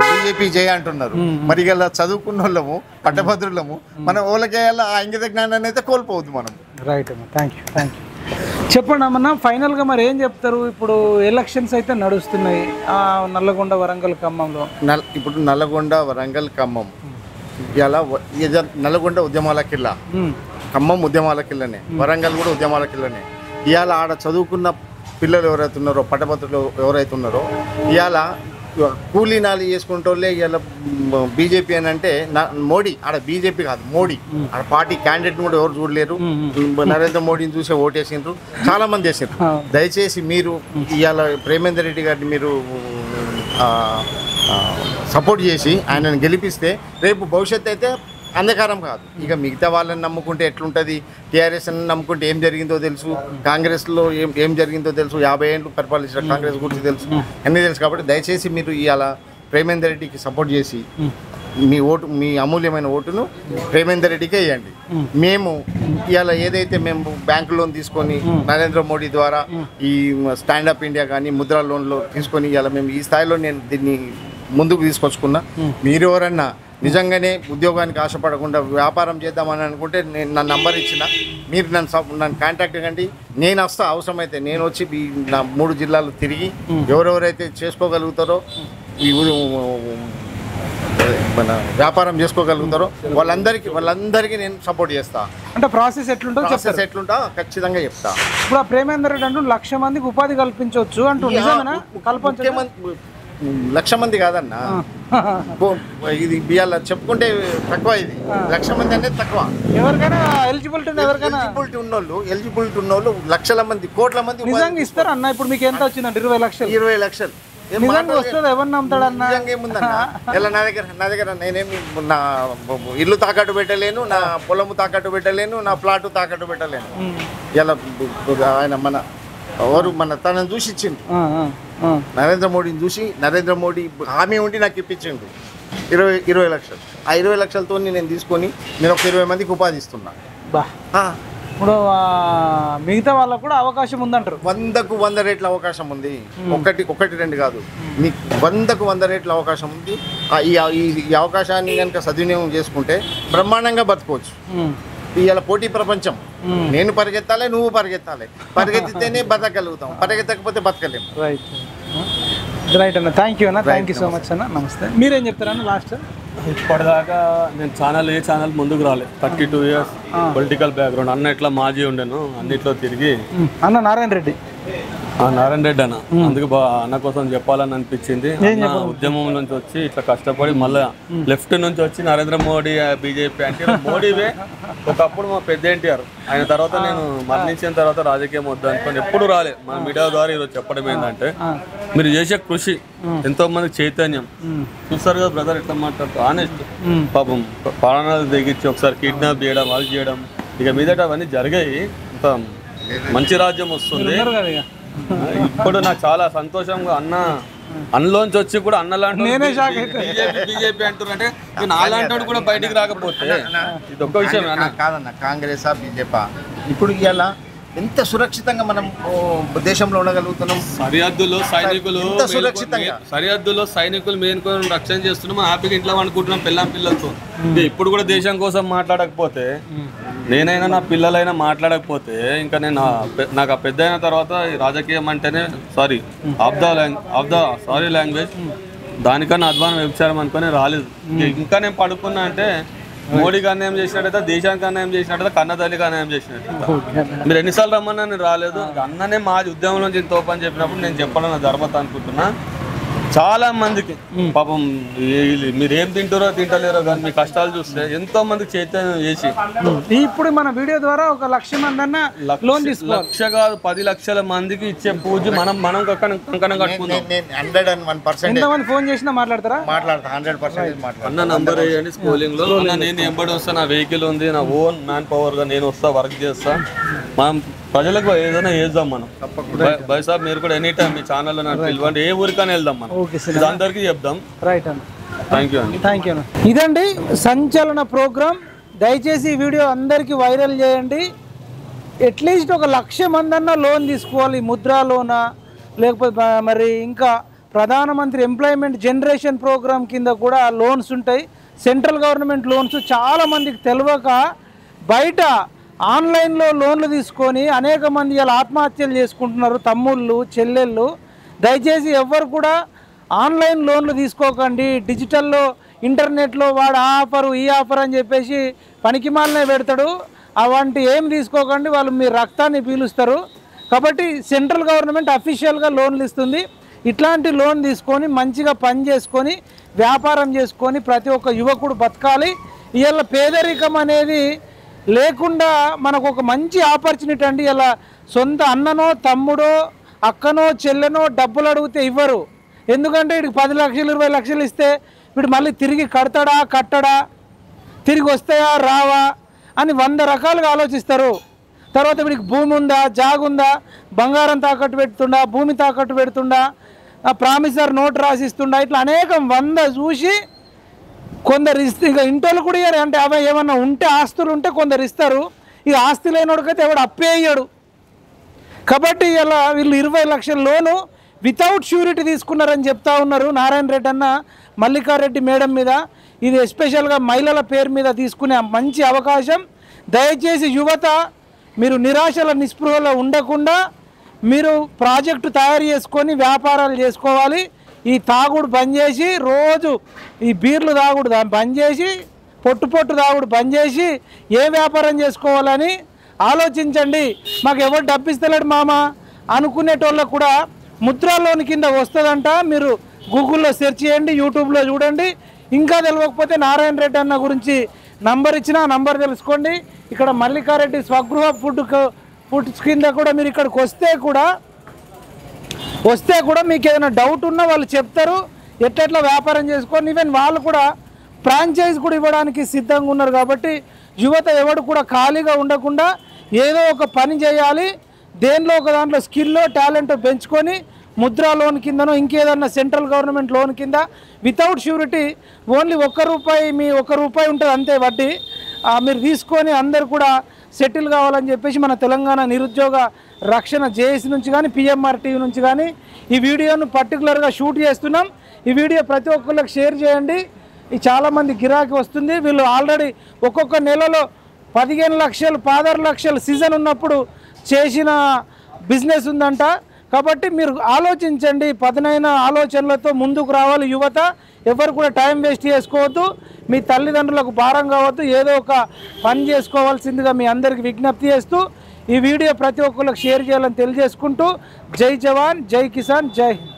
[SPEAKER 2] బీజేపీ జయ అంటున్నారు. మరి ఇలా చదువుకున్న వాళ్ళము, పట్టభద్రులము, మనం ఓళ్ళకే ఆ ఇంగిత జ్ఞానాన్ని అయితే కోల్పోవద్దు మనం.
[SPEAKER 1] రైట్ అమ్మా, థ్యాంక్ యూ. చెప్పండి అమ్మన్నా, ఫైనల్గా మరి ఏం చెప్తారు? ఇప్పుడు ఎలక్షన్స్ అయితే నడుస్తున్నాయి నల్లగొండ, వరంగల్, ఖమ్మంలో.
[SPEAKER 2] ఇప్పుడు నల్లగొండ, వరంగల్, ఖమ్మం ఇలా నల్లగొండ ఉద్యమాల కిల్లా, ఖమ్మం ఉద్యమాల కిల్లనే, వరంగల్ కూడా ఉద్యమాల కిల్లనే. ఇవాళ ఆడ చదువుకున్న పిల్లలు ఎవరైతే ఉన్నారో, పట్టభద్రులు ఎవరైతే ఉన్నారో, ఇవాళ కూలీనాలు చేసుకుంటూ ఇవాళ బీజేపీ అని అంటే మోడీ, ఆడ బీజేపీ కాదు మోడీ, ఆడ పార్టీ క్యాండిడేట్ కూడా ఎవరు చూడలేరు. నరేంద్ర మోడీని చూసే ఓటేసిండ్రు, చాలా మంది వేసిండ్రు. దయచేసి మీరు ఇవాళ ప్రేమేందర్ రెడ్డి గారిని మీరు సపోర్ట్ చేసి ఆయనను గెలిపిస్తే రేపు భవిష్యత్తు అయితే అంధకారం కాదు. ఇక మిగతా వాళ్ళని నమ్ముకుంటే ఎట్లుంటుంది? టీఆర్ఎస్ అని నమ్ముకుంటే ఏం జరిగిందో తెలుసు, కాంగ్రెస్లో ఏం జరిగిందో తెలుసు, 50 ఏళ్ళు పరిపాలించిన కాంగ్రెస్ గురించి తెలుసు, అన్నీ తెలుసు. కాబట్టి దయచేసి మీరు ఇవాళ ప్రేమేందర్ రెడ్డికి సపోర్ట్ చేసి మీ అమూల్యమైన ఓటును ప్రేమేందర్ రెడ్డికే వేయండి. మేము ఇవాళ ఏదైతే మేము బ్యాంకు లోన్ తీసుకొని నరేంద్ర మోడీ ద్వారా ఈ స్టాండప్ ఇండియా కానీ ముద్రా లోన్లో తీసుకొని ఇవాళ మేము ఈ స్థాయిలో నేను దీన్ని ముందుకు తీసుకొచ్చుకున్నా. మీరు ఎవరన్నా నిజంగానే ఉద్యోగానికి ఆశపడకుండా వ్యాపారం చేద్దామని అనుకుంటే నేను నా నంబర్ ఇచ్చిన, మీరు నన్ను కాంటాక్ట్ కండి. నేను వస్తా, అవసరమైతే నేను వచ్చి నా 3 జిల్లాలు తిరిగి ఎవరెవరైతే చేసుకోగలుగుతారో, ఈ మన వ్యాపారం చేసుకోగలుగుతారో వాళ్ళందరికీ నేను సపోర్ట్ చేస్తా.
[SPEAKER 1] అంటే ప్రాసెస్
[SPEAKER 2] ఎట్లుంటా ఖచ్చితంగా చెప్తా.
[SPEAKER 1] ఇప్పుడు ప్రేమేందర్ రెడ్డి అంటూ 1,00,000 మందికి ఉపాధి కల్పించవచ్చు అంటూ నిజమేనా?
[SPEAKER 2] 1,00,000 మంది కాదన్నా, ఇది బియ్యాల చెప్పుకుంటే తక్కువ. ఇది 1,00,000 మంది అనేది తక్కువ.
[SPEAKER 1] ఎవరికైనా ఎలిజిబిలిటీ
[SPEAKER 2] ఉన్నోళ్ళు లక్షల మంది, కోట్ల మంది
[SPEAKER 1] నిజంగా ఇస్తారు అన్న. ఇప్పుడు మీకు ఎంత వచ్చిందండి? 20 లక్షలు.
[SPEAKER 2] 20 లక్షలు
[SPEAKER 1] వస్తుంది. ఎవరు నమ్ముతాడన్నా?
[SPEAKER 2] ఏముందన్నా, ఇలా నా దగ్గర నేనేమి నా ఇల్లు తాకట్టు పెట్టలేను, నా పొలము తాకట్టు పెట్టలేను, నా ప్లాటు తాకట్టు పెట్టలేను. ఇలా ఆయన మన తనను చూసి ఇచ్చిండు, నరేంద్ర మోడీని చూసి, నరేంద్ర మోడీ హామీ ఉండి నాకు ఇప్పించిండు 20 లక్షలు. ఆ 20 లక్షలతో నేను తీసుకొని నేను ఒక 20 మందికి ఉపాధి ఇస్తున్నా.
[SPEAKER 1] ఇప్పుడు మిగతా వాళ్ళకు కూడా అవకాశం ఉందంటారు.
[SPEAKER 2] 100కు 100 రెట్ల అవకాశం ఉంది. ఒకటి 2 కాదు, మీకు 100కు 100 రెట్ల అవకాశం ఉంది. ఈ అవకాశాన్ని కనుక సద్వినియోగం చేసుకుంటే బ్రహ్మాండంగా బతుకోవచ్చు. ఇవాళ పోటీ ప్రపంచం, నేను పరిగెత్తాలి, నువ్వు పరిగెత్తాలి. పరిగెత్తితేనే బతకగలుగుతాం, పరిగెత్తకపోతే బతకలేము.
[SPEAKER 1] రైట్ అన్న, థ్యాంక్ యూ అన్న, థ్యాంక్ యూ సో మచ్ అన్న. నమస్తే. మీరేం చెప్తారన్న లాస్ట్?
[SPEAKER 10] ఇప్పటిదాకా నేను ఏ ఛానల్ ముందుకు రాలేదు. 32 ఇయర్స్ పొలిటికల్ బ్యాక్గ్రౌండ్. అన్న ఇట్లా మాజీ ఉండేను, అన్నిట్లో తిరిగి.
[SPEAKER 1] అన్న నారాయణ రెడ్డి
[SPEAKER 10] అన్న అందుకు అన్న కోసం చెప్పాలని అనిపించింది. ఉద్యమం నుంచి వచ్చి ఇట్లా కష్టపడి మళ్ళీ లెఫ్ట్ నుంచి వచ్చి నరేంద్ర మోడీ, బీజేపీ అంటే మోడీవే. ఒకప్పుడు మా పెద్ద ఎన్టీఆర్, ఆయన తర్వాత నేను మరణించిన తర్వాత రాజకీయం వద్దు అనుకోని ఎప్పుడు రాలే. మన మీడియా ద్వారా ఈరోజు చెప్పడం ఏంటంటే, మీరు చేసే కృషి ఎంతో మందికి చైతన్యం. చూస్తారు కదా బ్రదర్ ఎట్లా మాట్లాడుతూ, ఆనెస్ట్. పాపం ప్రాణాలు తెగించి ఒకసారి కిడ్నాప్ చేయడం, అది చేయడం, ఇక మీదట అవన్నీ జరిగాయి. అంత మంచి రాజ్యం వస్తుంది. ఇప్పుడు నాకు చాలా సంతోషంగా అన్నలోంచి వచ్చి కూడా అన్నలాంటి బీజేపీ అంటారంటే నాలాంటి కూడా బయటికి రాకపోతే ఇది ఒక్క విషయం
[SPEAKER 2] కాదన్న. కాంగ్రెసా బీజేపీ ఇప్పుడు ఇలా ఎంత సురక్షితంగా మనం దేశంలో ఉండగలుగుతున్నాం.
[SPEAKER 10] సరిహద్దులో సైనికులు మేనుకొని రక్షణ చేస్తున్నాం, హ్యాపీగా ఇంట్లో అనుకుంటున్నాం పిల్లలతో. ఇప్పుడు కూడా దేశం కోసం మాట్లాడకపోతే, నేనైనా నా పిల్లలైనా మాట్లాడకపోతే, ఇంకా నేను నాకు ఆ పెద్ద అయిన తర్వాత రాజకీయం అంటేనే సారీ లాంగ్వేజ్ దానికన్నా అధ్వానం వ్యభిచారం అనుకుని రాలేదు. ఇంకా నేను పడుకున్నా అంటే మోడీకి అన్యాయం చేసినట్టయితే, దేశానికి అన్యాయం చేసినట్టయితే, కన్నతల్లికి అన్యాయం చేసినట్టు. మీరు ఎన్నిసార్లు రమ్మన్నా నేను రాలేదు. అన్ననే మా ఉద్యమం నుంచి ఇంత ఓపెన్ చెప్పినప్పుడు నేను చెప్పాలని ధర్మత అనుకుంటున్నా. చాలా మందికి పాపం మీరు ఏం తింటారో తింటలేరో కానీ మీ కష్టాలు చూస్తే ఎంతో మందికి చైతన్యం చేసి
[SPEAKER 1] ఇప్పుడు మన వీడియో ద్వారా 1,00,000 మంది అన్న లోన్ తీసుకోవాలి.
[SPEAKER 10] 1,00,000 కాదు 10 లక్షల మందికి ఇచ్చే పూజ మనం కంకణం కట్టుకుందాం.
[SPEAKER 2] 101%
[SPEAKER 1] ఎంతమంది ఫోన్ చేసినా మాట్లాడతారా?
[SPEAKER 2] మాట్లాడతా 100%
[SPEAKER 10] అన్న నంబర్ వేయండి స్కూలింగ్ లో. నేను ఎంబడి వస్తా, నా వెహికల్ ఉంది, నా ఓన్ మ్యాన్ పవర్ గా నేను వస్తా, వర్క్ చేస్తా. మనం ప్రజలకు ఏదైనా చేద్దాం మనం. బై సాబ్ మీరు కూడా ఎనీ టైం మీ ఛానల్లో నాకు పిలవండి, ఏ ఊరికైనా వెళ్దాం మనం, ఇది అందరికీ చెప్దాం.
[SPEAKER 1] రైట్ అన్న,
[SPEAKER 10] థ్యాంక్ యూ అండి.
[SPEAKER 1] థ్యాంక్ యూ అన్న. ఇదండి సంచలన ప్రోగ్రామ్. దయచేసి ఈ వీడియో అందరికీ వైరల్ చేయండి. అట్లీస్ట్ 1,00,000 మంది అన్న లోన్ తీసుకోవాలి. ముద్రా లోనా, లేకపోతే మరి ఇంకా ప్రధానమంత్రి ఎంప్లాయ్మెంట్ జనరేషన్ ప్రోగ్రామ్ కింద కూడా లోన్స్ ఉంటాయి. సెంట్రల్ గవర్నమెంట్ లోన్స్ చాలామందికి తెలియక బయట ఆన్లైన్లో లోన్లు తీసుకొని అనేక మంది ఇలా ఆత్మహత్యలు చేసుకుంటున్నారు, తమ్ముళ్ళు చెల్లెళ్ళు. దయచేసి ఎవ్వరు కూడా ఆన్లైన్ లోన్లు తీసుకోకండి. డిజిటల్లో ఇంటర్నెట్లో వాడు ఆ ఆఫరు ఈ ఆఫర్ అని చెప్పేసి పనికిమాలనే పెడతాడు. అవంటి ఏం తీసుకోకండి, వాళ్ళు మీ రక్తాన్ని పీలుస్తారు. కాబట్టి సెంట్రల్ గవర్నమెంట్ అఫీషియల్గా లోన్లు ఇస్తుంది. ఇట్లాంటి లోన్ తీసుకొని మంచిగా పని చేసుకొని వ్యాపారం చేసుకొని ప్రతి ఒక్క యువకుడు బతకాలి. ఇవాళ పేదరికం అనేది లేకుండా మనకు ఒక మంచి ఆపర్చునిటీ అండి. ఇలా సొంత అన్ననో తమ్ముడో అక్కనో చెల్లెనో డబ్బులు అడిగితే ఇవ్వరు. ఎందుకంటే వీడికి 10 లక్షలు 20 లక్షలు ఇస్తే వీడు మళ్ళీ తిరిగి కట్టడా, తిరిగి వస్తాయా రావా అని 100 రకాలుగా ఆలోచిస్తారు. తర్వాత వీడికి భూమి ఉందా, జాగుందా, బంగారం తాకట్టు పెడుతుండా, భూమి తాకట్టు పెడుతుండా, ప్రామిసర్ నోట్ రాసిస్తుండా, ఇట్లా అనేకం 100 చూసి కొందరు ఇస్తే ఇక ఇంటోళ్ళు కూడా ఇయ్యారు. అంటే అవి ఏమన్నా ఉంటే ఆస్తులు ఉంటే కొందరు ఇస్తారు. ఇక ఆస్తి లేనోడికైతే ఎవడు అప్పే అయ్యాడు. కాబట్టి ఇలా వీళ్ళు 20 లక్షల లోను వితౌట్ ష్యూరిటీ తీసుకున్నారని చెప్తా ఉన్నారు నారాయణ రెడ్డి అన్న, మల్లికారెడ్డి మేడం మీద. ఇది ఎస్పెషల్గా మహిళల పేరు మీద తీసుకునే మంచి అవకాశం. దయచేసి యువత మీరు నిరాశల నిస్పృహలో ఉండకుండా మీరు ప్రాజెక్టు తయారు చేసుకొని వ్యాపారాలు చేసుకోవాలి. ఈ తాగుడు బంద్ చేసి, రోజు ఈ బీర్లు తాగుడు బంద్ చేసి, పొట్టు తాగుడు బంద్ చేసి ఏ వ్యాపారం చేసుకోవాలని ఆలోచించండి. మాకు ఎవరు డబ్బిస్తలేడు మామ అనుకునేటోళ్ళకు కూడా ముద్రా లోన్ కింద వస్తుందంట. మీరు గూగుల్లో సెర్చ్ చేయండి, యూట్యూబ్లో చూడండి. ఇంకా తెలియకపోతే నారాయణ రెడ్డి అన్న గురించి నంబర్ ఇచ్చిన నంబర్ తెలుసుకోండి. ఇక్కడ మల్లికారెడ్డి స్వగృహ ఫుడ్స్ కింద కూడా మీరు ఇక్కడికి వస్తే కూడా మీకు ఏదైనా డౌట్ ఉన్నా వాళ్ళు చెప్తారు, ఎట్లా వ్యాపారం చేసుకొని. ఈవెన్ వాళ్ళు కూడా ఫ్రాంచైజ్ కూడా ఇవ్వడానికి సిద్ధంగా ఉన్నారు. కాబట్టి యువత ఎవడు కూడా ఖాళీగా ఉండకుండా ఏదో ఒక పని చేయాలి. దేనిలో ఒక దాంట్లో స్కిల్లో టాలెంట్ పెంచుకొని ముద్రా లోన్ కిందనో ఇంకేదన్నా సెంట్రల్ గవర్నమెంట్ లోన్ కింద వితౌట్ ష్యూరిటీ ఓన్లీ ₹1 మీ ₹1 ఉంటుంది అంతే వడ్డీ. మీరు తీసుకొని అందరు కూడా సెటిల్ కావాలని చెప్పేసి మన తెలంగాణ నిరుద్యోగ రక్షణ జేఏసీ నుంచి కానీ పిఎంఆర్ టీవీ నుంచి కానీ ఈ వీడియోను పర్టికులర్గా షూట్ చేస్తున్నాం. ఈ వీడియో ప్రతి ఒక్కరికి షేర్ చేయండి. ఈ చాలామంది గిరాకీ వస్తుంది. వీళ్ళు ఆల్రెడీ ఒక్కొక్క నెలలో 15 లక్షలు 16 లక్షలు సీజన్ ఉన్నప్పుడు చేసిన బిజినెస్ ఉందంట. కాబట్టి మీరు ఆలోచించండి, పదునైన ఆలోచనలతో ముందుకు రావాలి యువత. ఎవరు కూడా టైం వేస్ట్ చేసుకోవద్దు, మీ తల్లిదండ్రులకు భారం కావద్దు, ఏదో ఒక పని చేసుకోవాల్సిందిగా మీ అందరికి విజ్ఞప్తి చేస్తూ ఈ వీడియో ప్రతి ఒక్కరికి షేర్ చేయాలని తెలియజేసుకుంటూ జై జవాన్, జై కిసాన్, జై హింద్.